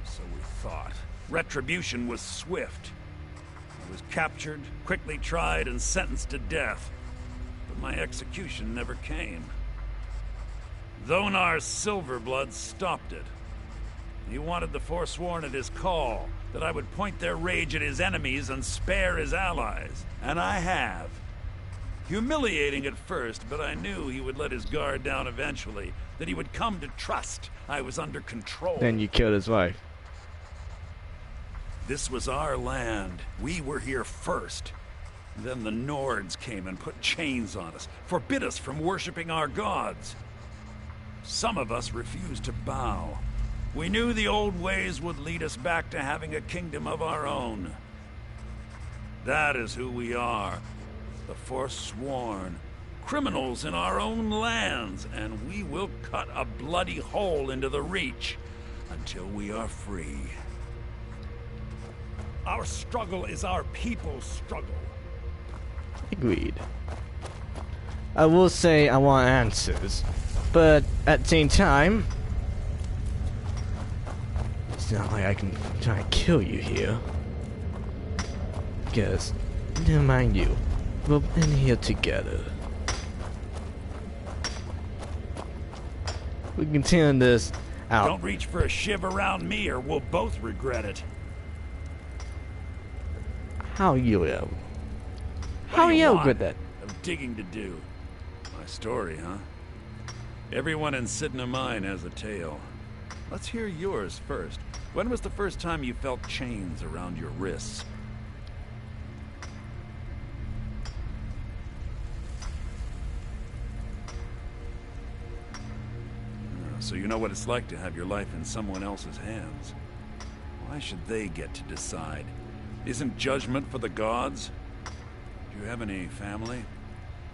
So we thought. Retribution was swift. I was captured, quickly tried, and sentenced to death. But my execution never came. Dhonar's Silverblood stopped it. He wanted the Forsworn at his call, that I would point their rage at his enemies and spare his allies. And I have. Humiliating at first, but I knew he would let his guard down eventually, that he would come to trust I was under control. Then you killed his wife. This was our land. We were here first. Then the Nords came and put chains on us, forbid us from worshipping our gods. Some of us refused to bow. We knew the old ways would lead us back to having a kingdom of our own. That is who we are. The Forsworn. Criminals in our own lands, and we will cut a bloody hole into the Reach until we are free. Our struggle is our people's struggle. Agreed. I will say I want answers, but at the same time, it's not like I can try and kill you here. Because, never mind you, we're in here together. We can turn this out. Don't reach for a shiv around me or we'll both regret it. How you know? How you with that? Of digging to do. My story, huh? Everyone in Sidna Mine has a tale. Let's hear yours first. When was the first time you felt chains around your wrists? So you know what it's like to have your life in someone else's hands. Why should they get to decide? Isn't judgment for the gods? Do you have any family?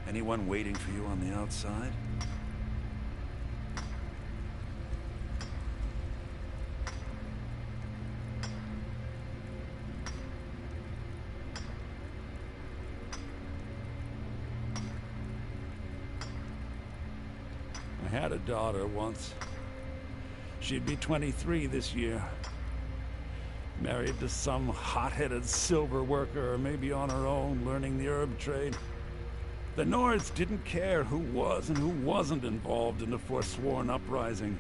Anyone waiting for you on the outside? I had a daughter once. She'd be 23 this year. Married to some hot-headed silver worker, or maybe on her own, learning the herb trade. The Nords didn't care who was and who wasn't involved in the Forsworn uprising.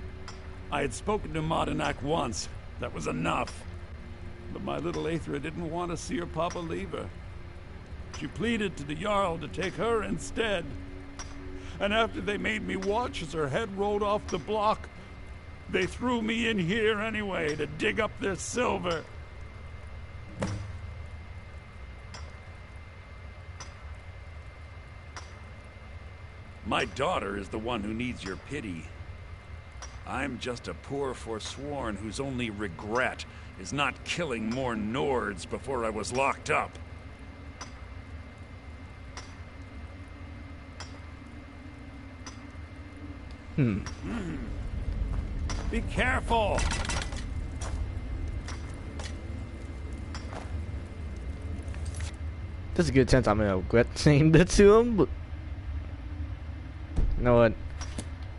I had spoken to Madanak once. That was enough. But my little Aethra didn't want to see her papa leave her. She pleaded to the Jarl to take her instead. And after they made me watch as her head rolled off the block, they threw me in here anyway to dig up their silver. My daughter is the one who needs your pity. I'm just a poor Forsworn whose only regret is not killing more Nords before I was locked up. Be careful! There's a good chance I'm gonna regret saying that to him, but you know what?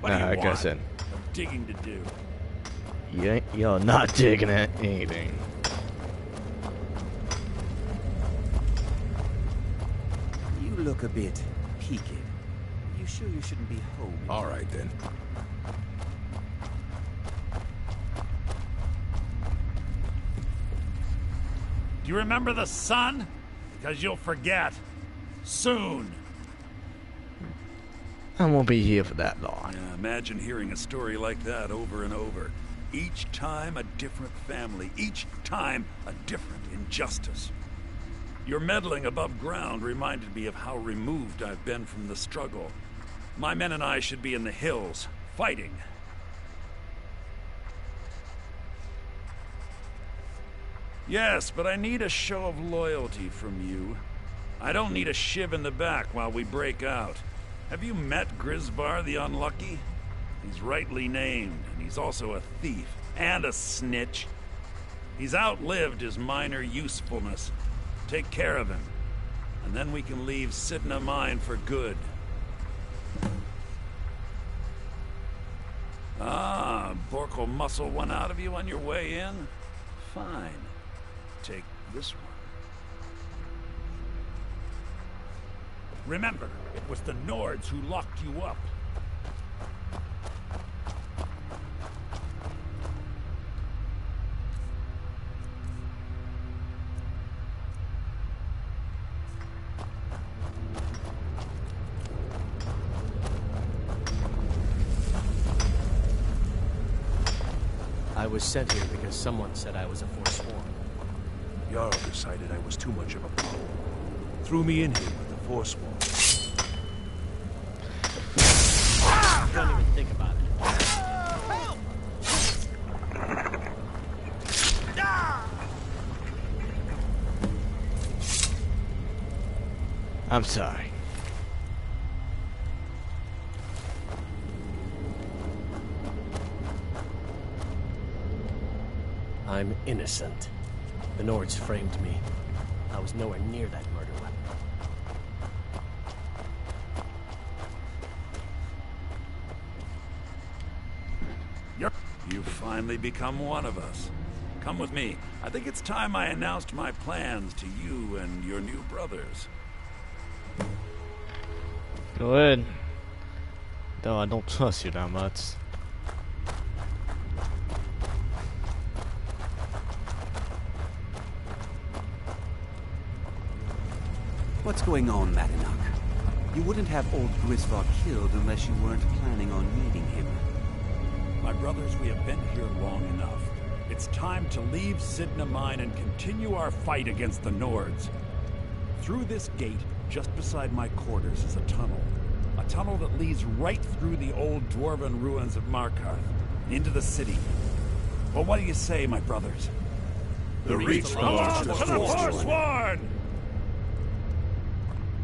What do you I guess want? it. No digging to do. You're not digging at anything. You look a bit peaked. You sure you shouldn't be home? All right, then. Do you remember the sun? Because you'll forget. Soon. I won't be here for that long. Yeah, imagine hearing a story like that over and over. Each time a different family. Each time a different injustice. Your meddling above ground reminded me of how removed I've been from the struggle. My men and I should be in the hills, fighting. Yes, but I need a show of loyalty from you. I don't need a shiv in the back while we break out. Have you met Grisvar the Unlucky? He's rightly named, and he's also a thief and a snitch. He's outlived his minor usefulness. Take care of him, and then we can leave Sidna Mine for good. Ah, Borkle muscle one out of you on your way in? Fine. Take this one. Remember, it was the Nords who locked you up. I was sent here because someone said I was a forsworn. Jarl decided I was too much of a problem. Threw me in here with the Forsworn. Don't even think about it. I'm sorry. I'm innocent. The Nords framed me. I was nowhere near that murder weapon. You've finally become one of us. Come with me. I think it's time I announced my plans to you and your new brothers. Go ahead. Though I don't trust you that much. What's going on, Madanach? You wouldn't have old Grisvar killed unless you weren't planning on needing him. My brothers, we have been here long enough. It's time to leave Sidna Mine and continue our fight against the Nords. Through this gate, just beside my quarters, is a tunnel. A tunnel that leads right through the old dwarven ruins of Markarth, into the city. Well, what do you say, my brothers? The Reach belongs belongs to to the the Forsworn!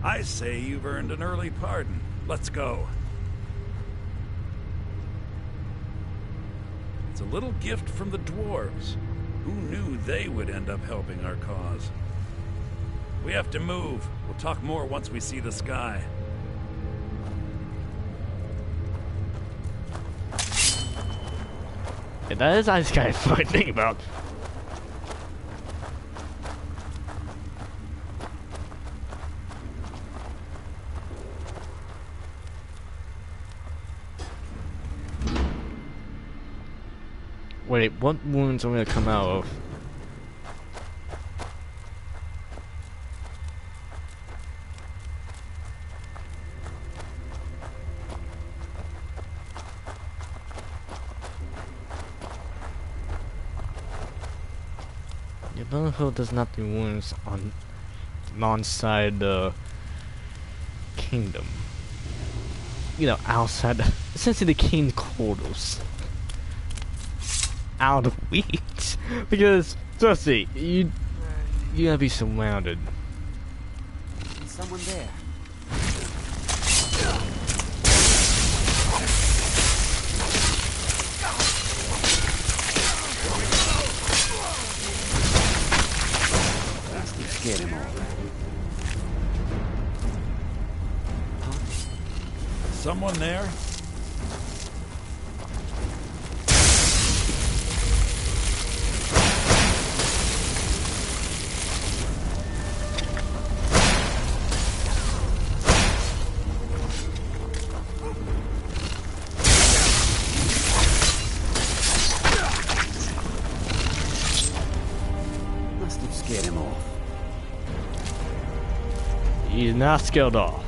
I say you've earned an early pardon. Let's go. It's a little gift from the dwarves. Who knew they would end up helping our cause? We have to move. We'll talk more once we see the sky. Yeah, that is actually kind of fun to think about. Wait, what wounds am I gonna come out of? Yeah, Brotherhood does not do wounds on alongside the kingdom. You know, outside, essentially the king's quarters. Out of reach, because trust me, you gotta be surrounded. Is someone there? Bastards get him all right. Someone there? Must have scared him off. He's not scared off.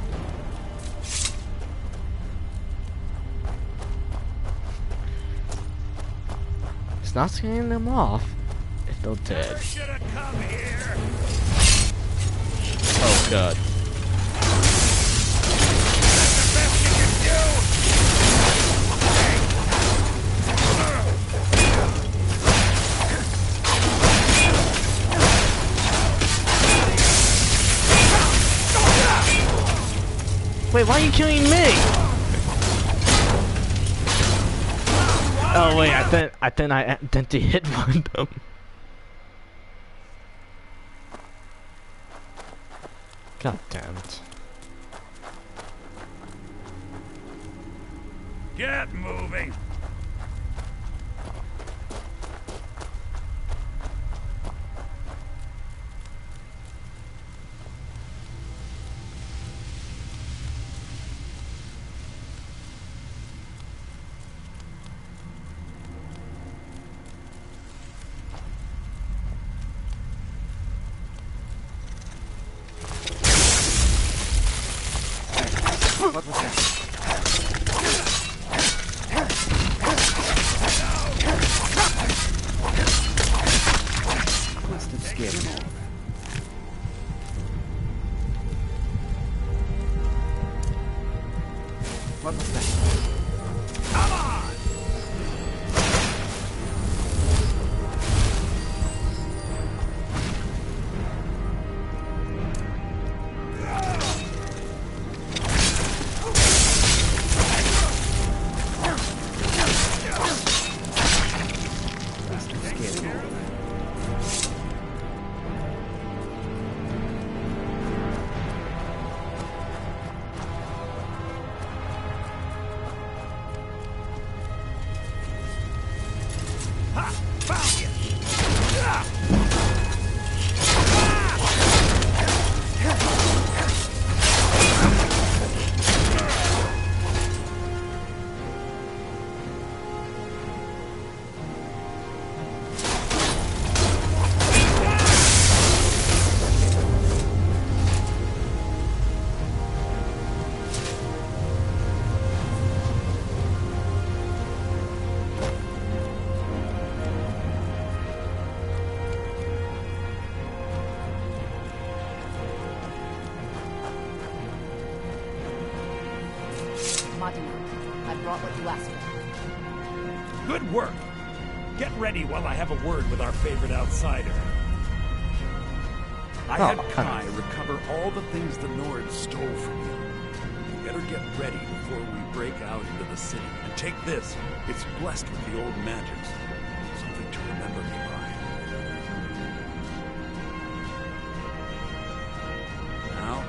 It's not scaring them off if they're dead. Oh god. Wait, why are you killing me? Oh wait, I think I accidentally hit one of them. God damn it. Get moving! What was that? Must have scared him off. What was that? Come on! Must have scared him off. Ha! Found you! Ah! I brought what you asked for. Good work! Get ready while I have a word with our favorite outsider. I had Kai recover all the things the Nords stole from you. You better get ready before we break out into the city. And take this. It's blessed with the old magics. Something to remember me by. Now,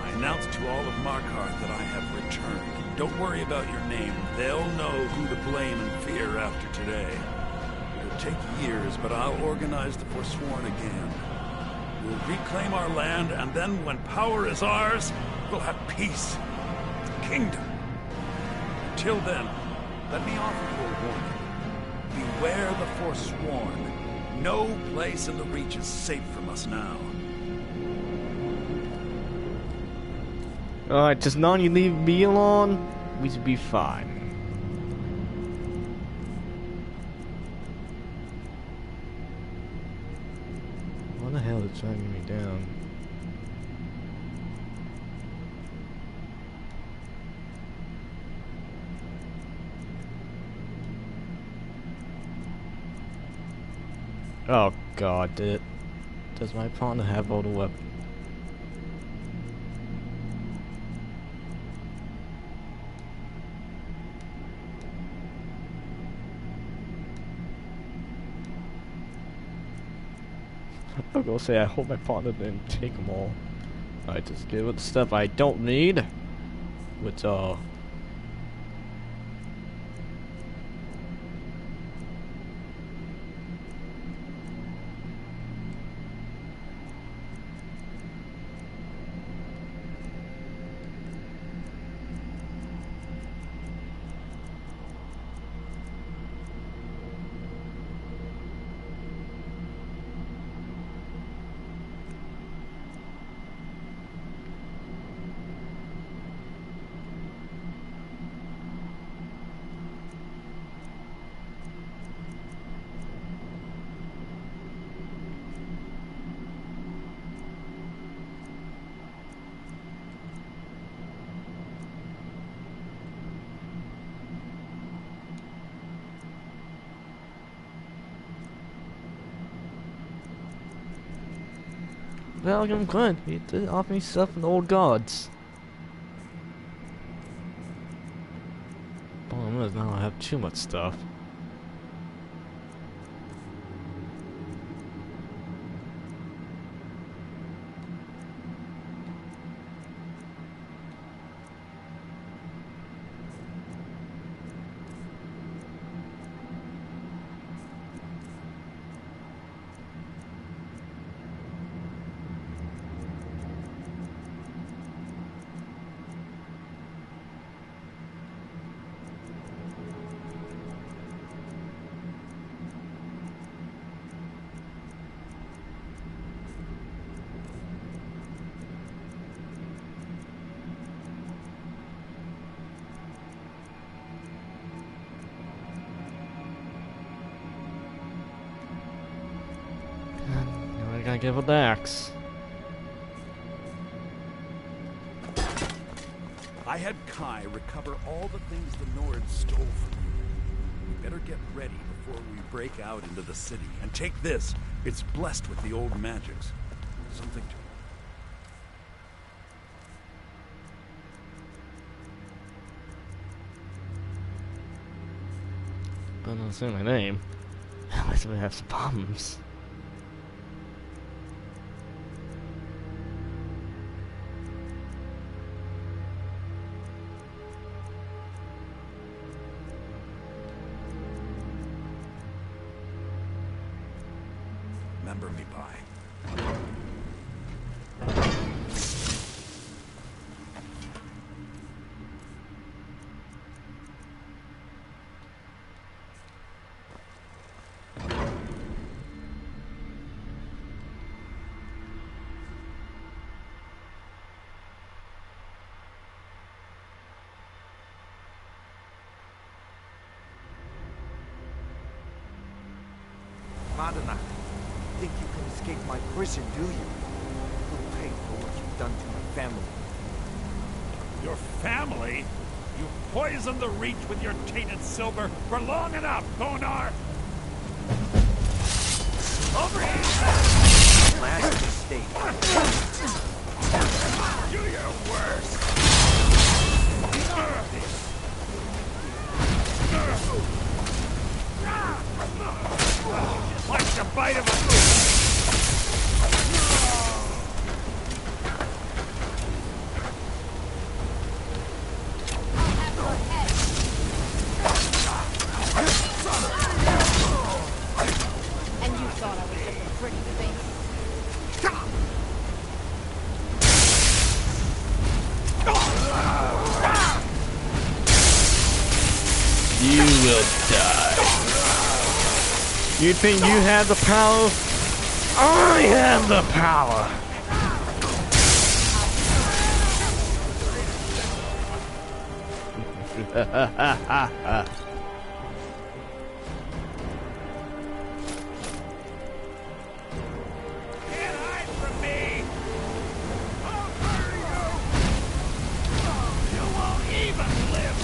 I announce to all of Markarth that I have returned. Don't worry about your name. They'll know who to blame and fear after today. It'll take years, but I'll organize the Forsworn again. We'll reclaim our land, and then when power is ours, we'll have peace. Kingdom. Until then, let me offer you a warning. Beware the Forsworn. No place in the Reach is safe from us now. Alright, just now you leave me alone, we should be fine. What the hell is dragging me down? Oh god, does my partner have all the weapons? I'm gonna say I hope my partner didn't take them all. I just give it the stuff I don't need, which are Well, I'm good. He did offer me stuff from the old gods. Problem is, now I have too much stuff. I gotta give a Dax. I had Kai recover all the things the Nords stole from you. We better get ready before we break out into the city. And take this. It's blessed with the old magics. Something to... But don't say my name. Unless we have some problems. Remember me by. Madonna, think you can escape my prison, do you? You'll pay for what you've done to my family. Your family? You poisoned the Reach with your tainted silver for long enough, Thonar! Over here! Last mistake. Do your worst! Like the bite of a goose! And you thought I was just a pretty face. You will die. You think you have the power? I have the power. Can't hide from me! I'll murder you! You won't even live!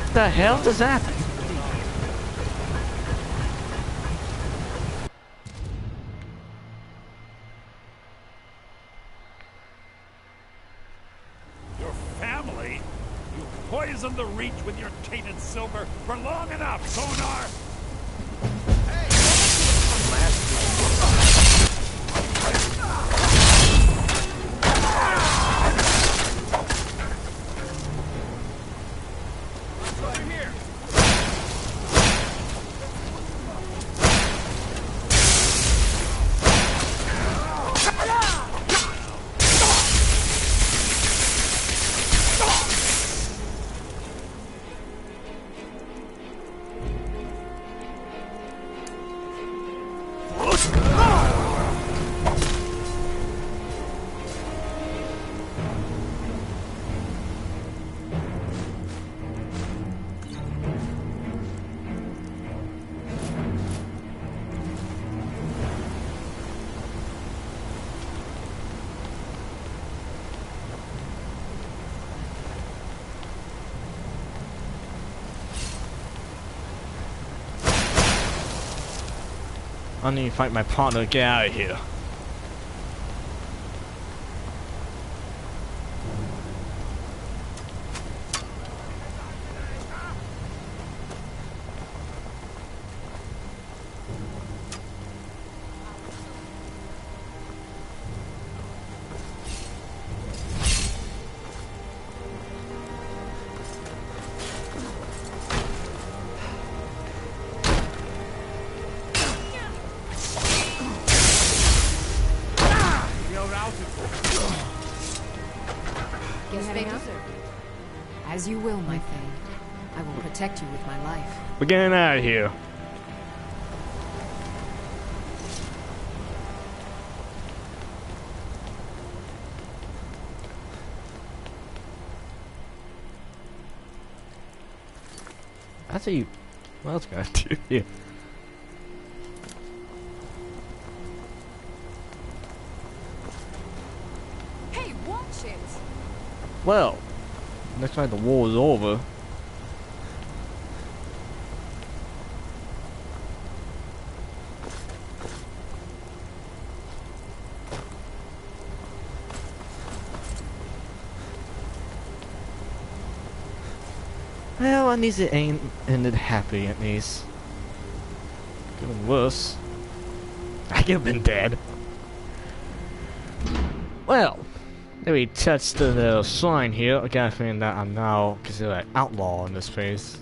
What the hell does that happen? Your family? You poisoned the Reach with your tainted silver for long enough, Thonar! I need to fight my partner. Get out of here. As you will, my Thane. I will protect you with my life. We're getting out of here. That's how you... What else can I do here? Hey, watch it! Well, looks like the war is over. Well, at least it ain't ended happy, at least. Could have been worse. I could have been dead. Well, let me touch the little sign here. I gotta think that I'm now considered an outlaw in this place.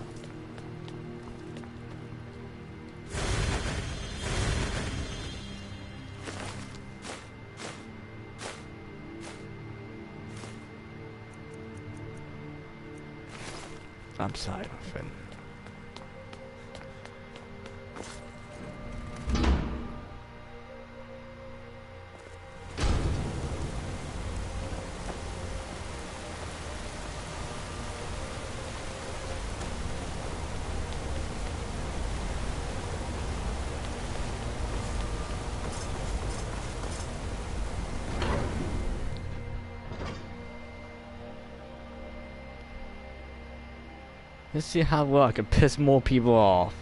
I'm sorry, my friend. Let's see how well I can piss more people off.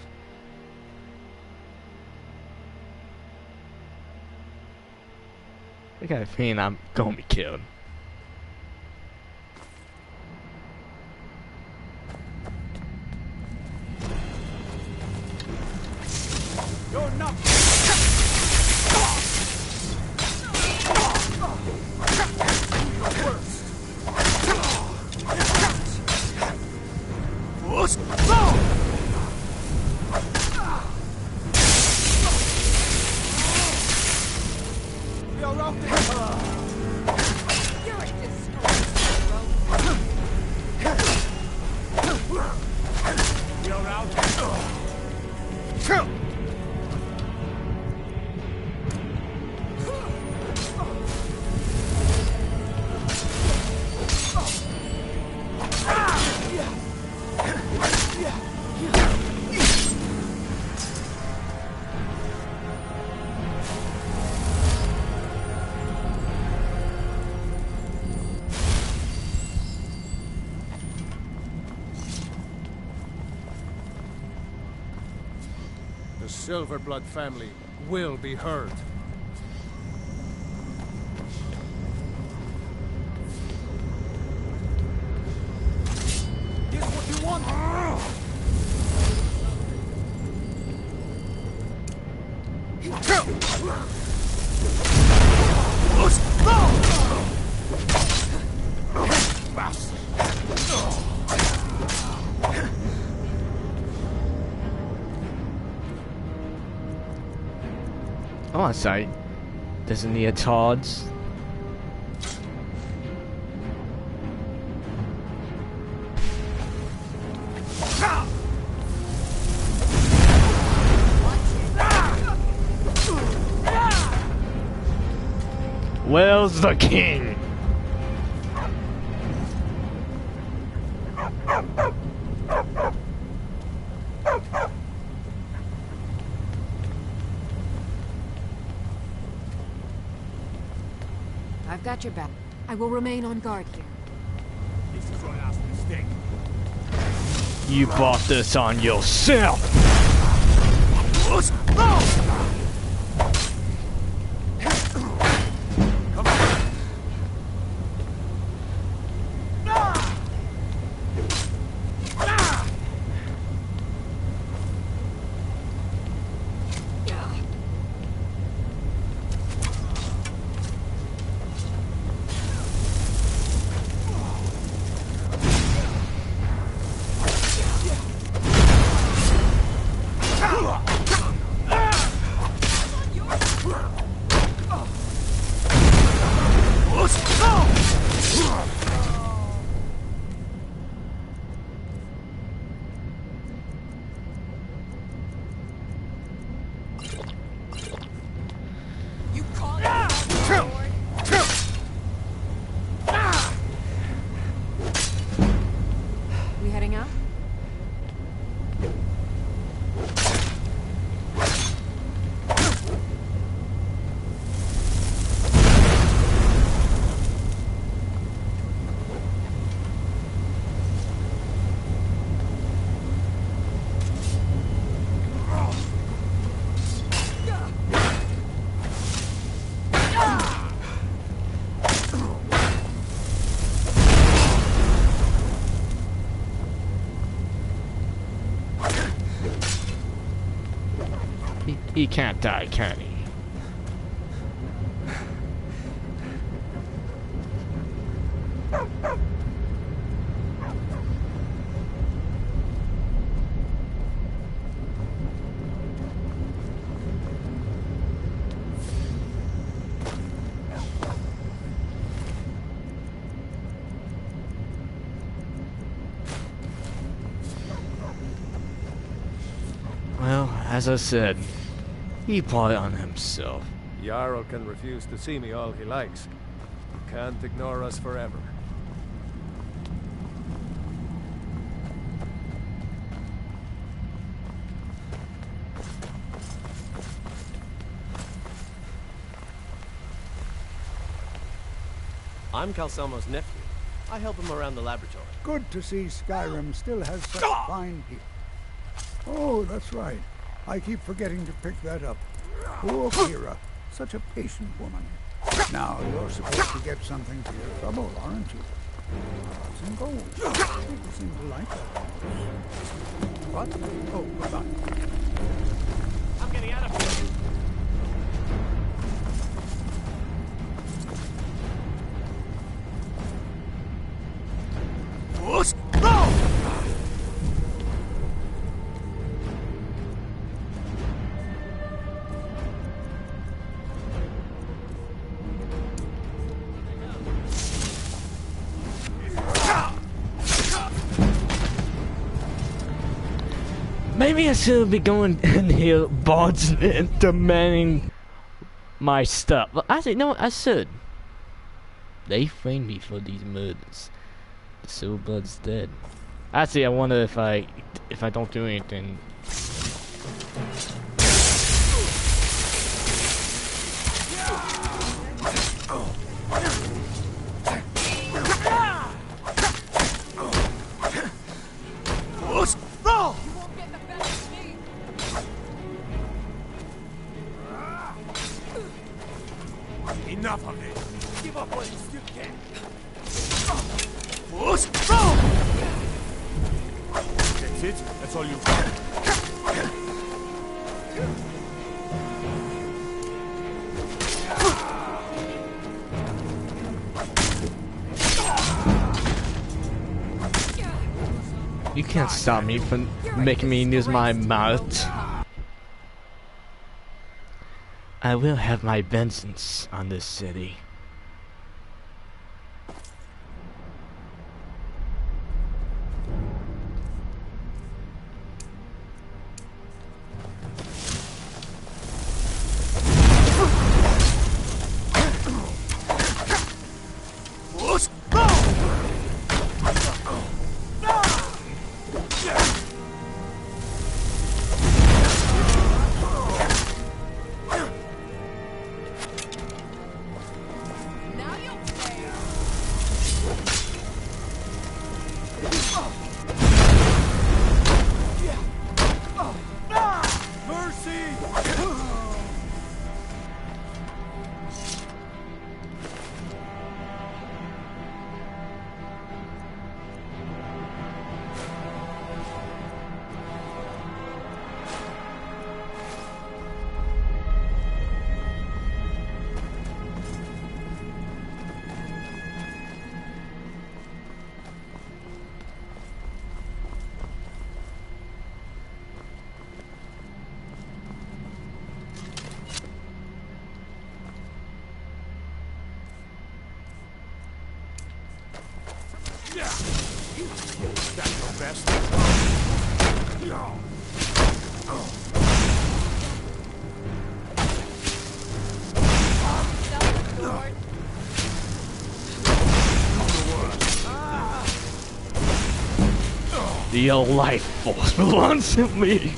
I got a feeling I'm gonna be killed. You're not. The Silverblood family will be heard. Get what you want! I want to say, there's neotards. Where's the king? I've got your back. I will remain on guard here. This is your last mistake. You brought this on yourself! He can't die, can he? Well, as I said, he brought it on himself. Jarl can refuse to see me all he likes. He can't ignore us forever. I'm Calselmo's nephew. I help him around the laboratory. Good to see Skyrim still has such fine people. Oh, that's right. I keep forgetting to pick that up. Poor Kira. Such a patient woman. Now, you're supposed to get something for your trouble, aren't you? Some gold. People seem to like that. What? Oh, goodbye. I'm getting out of here. Maybe I should be going in here, barging in, demanding my stuff. Well, actually, no, I should. They framed me for these murders. The Silverblood's dead. Actually, I wonder if I don't do anything. Enough of this. Give up while you still can. That's it? That's all you've got? You can't stop me from making me use my mouth. I will have my vengeance on this city. That's the best. The old life force belongs to me.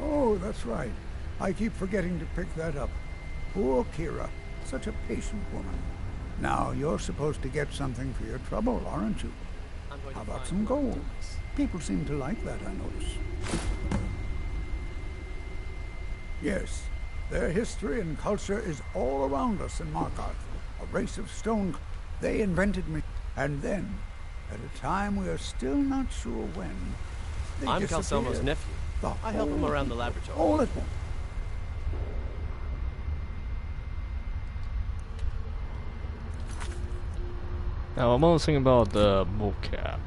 Oh, that's right. I keep forgetting to pick that up. Poor Kira. Such a patient woman. Now, you're supposed to get something for your trouble, aren't you? How about some gold? People seem to like that, I notice. Yes, Their history and culture is all around us in Markarth. A race of stone. They invented me. And then, at a time we are still not sure when, they I'm disappeared. Calcelmo's nephew. I help him around the laboratory. All at once. Now I'm almost thinking about the mocap.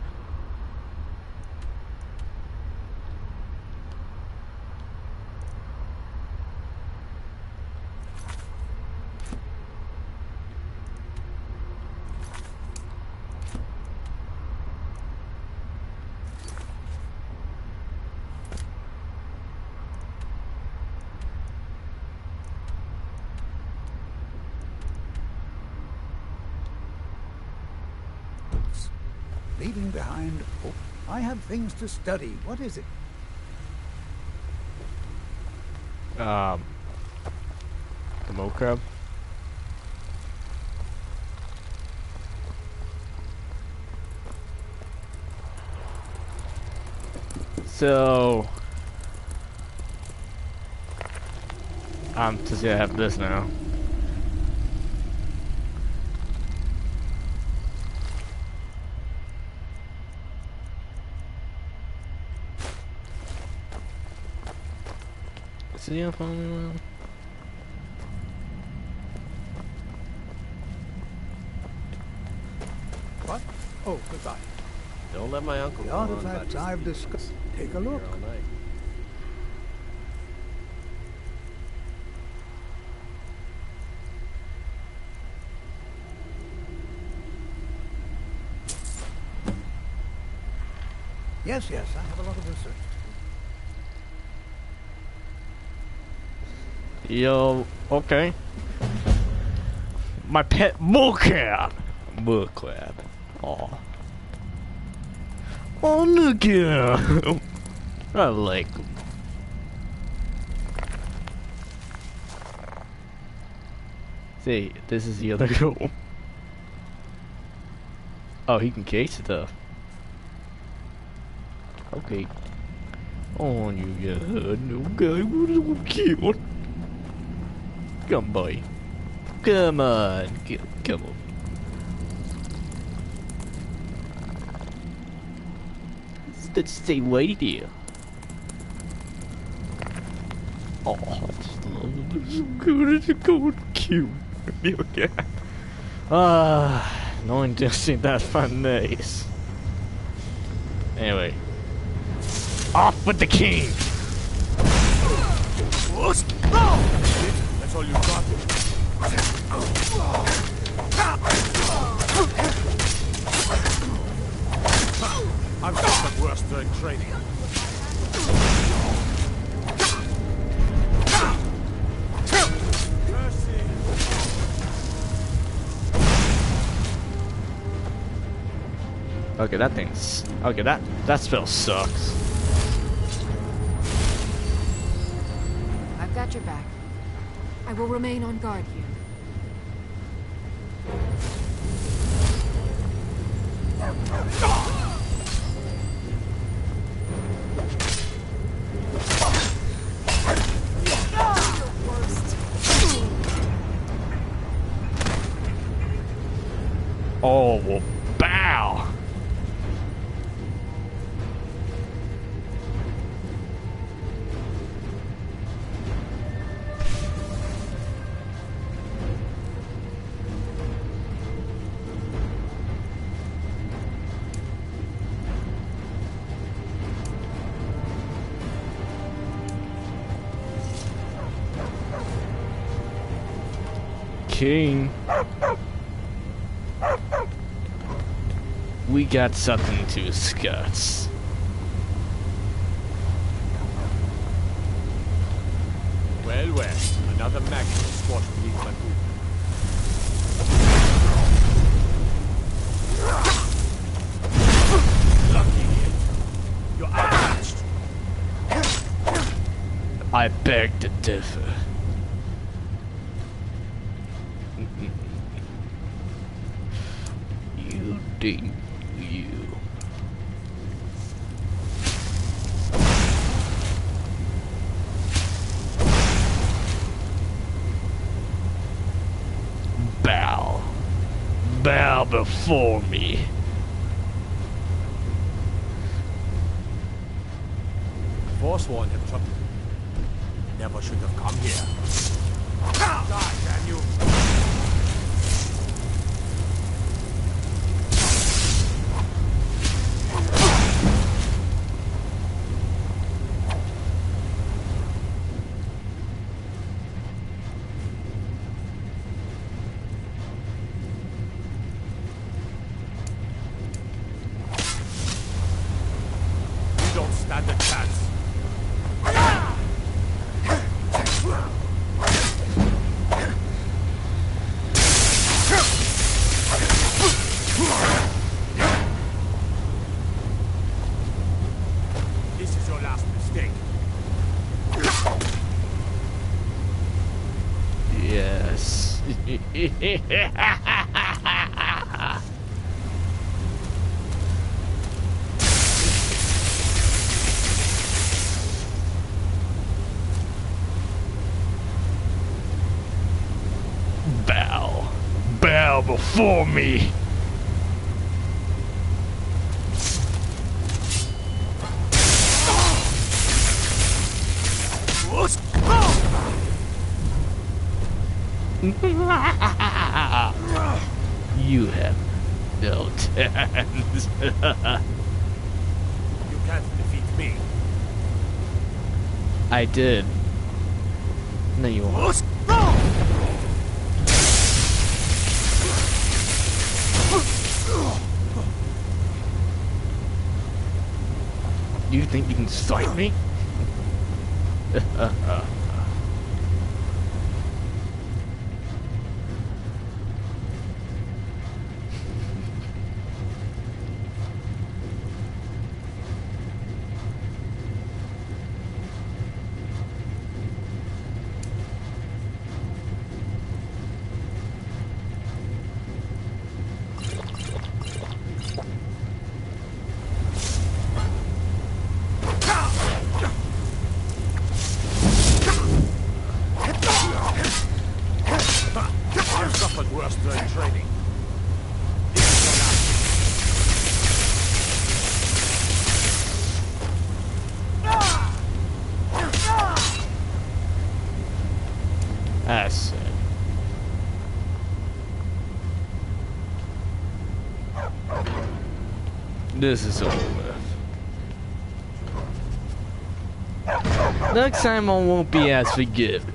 Leaving behind. Oh, I have things to study. What is it? The mocap. So, to see I have this now. See if only one. What? Oh, goodbye. Don't let my uncle The go on artifacts about I've discussed. Take a look. all night. Yes, yes, I have a lot of research. Yo, okay. My pet mocap. Mocap. Aw. Oh, look at him. I like him. See, this is the other goal. Oh, he can case stuff. Okay. Oh, you got no guy. What is so cute? Come, boy. Come on. Come on. Let's stay right here. Oh, I just love him. It's so good. It's so cute. Okay. No one just seen that fun nice. Anyway. Off with the king! That's all you got. I've got the worst during training. Okay, that thing's... Okay, that spell sucks. I've got your back. I will remain on guard here. Oh, well, bow! King. We got something to discuss. Well, well, another magnet squashed beneath my boot. Lucky hit. You're outmatched. I beg to differ. You ding you. Bow before me. Forsworn have trouble. Never should have come here. Die, damn you! You don't stand a chance. This is your last mistake. Yes. Bow. Bow before me. You have no chance. You can't defeat me. I did. No, you won't. You think you can fight me? I've suffered worse during training. That's it. This is over with. Next time I won't be as forgiving.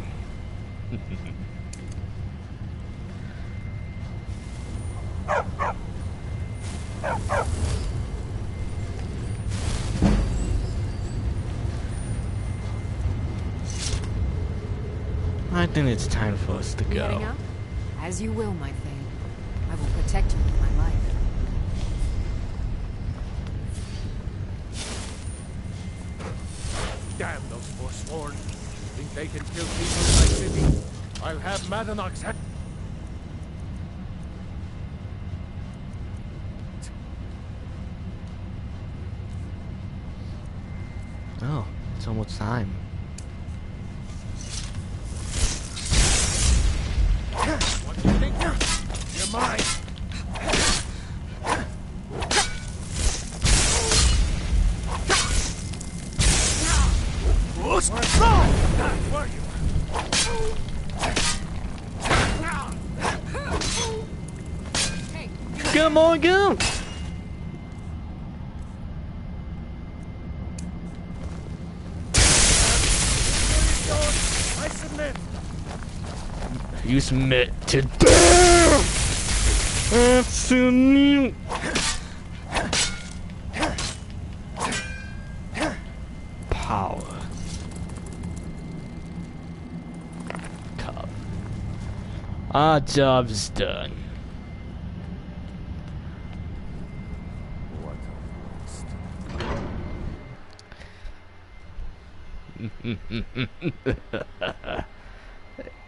I think it's time for us to Heading go. out? As you will, my Thane. I will protect you with my life. Damn those Forsworn. Think they can kill people in my city? I'll have Madanoch's head. Oh, it's almost time. What do you think? You're mine. Where are you? Come on, go! I submit. You submit to death! Absolute power. Come. Our job's done.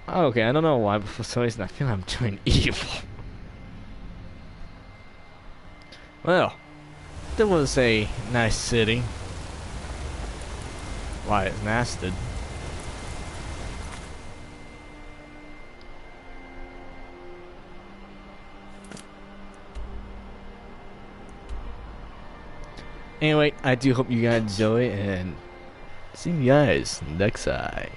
Okay, I don't know why, but for some reason I feel I'm doing evil. Well, that was a nice city. Why it lasted. Anyway, I do hope you guys enjoy, and see you guys next time.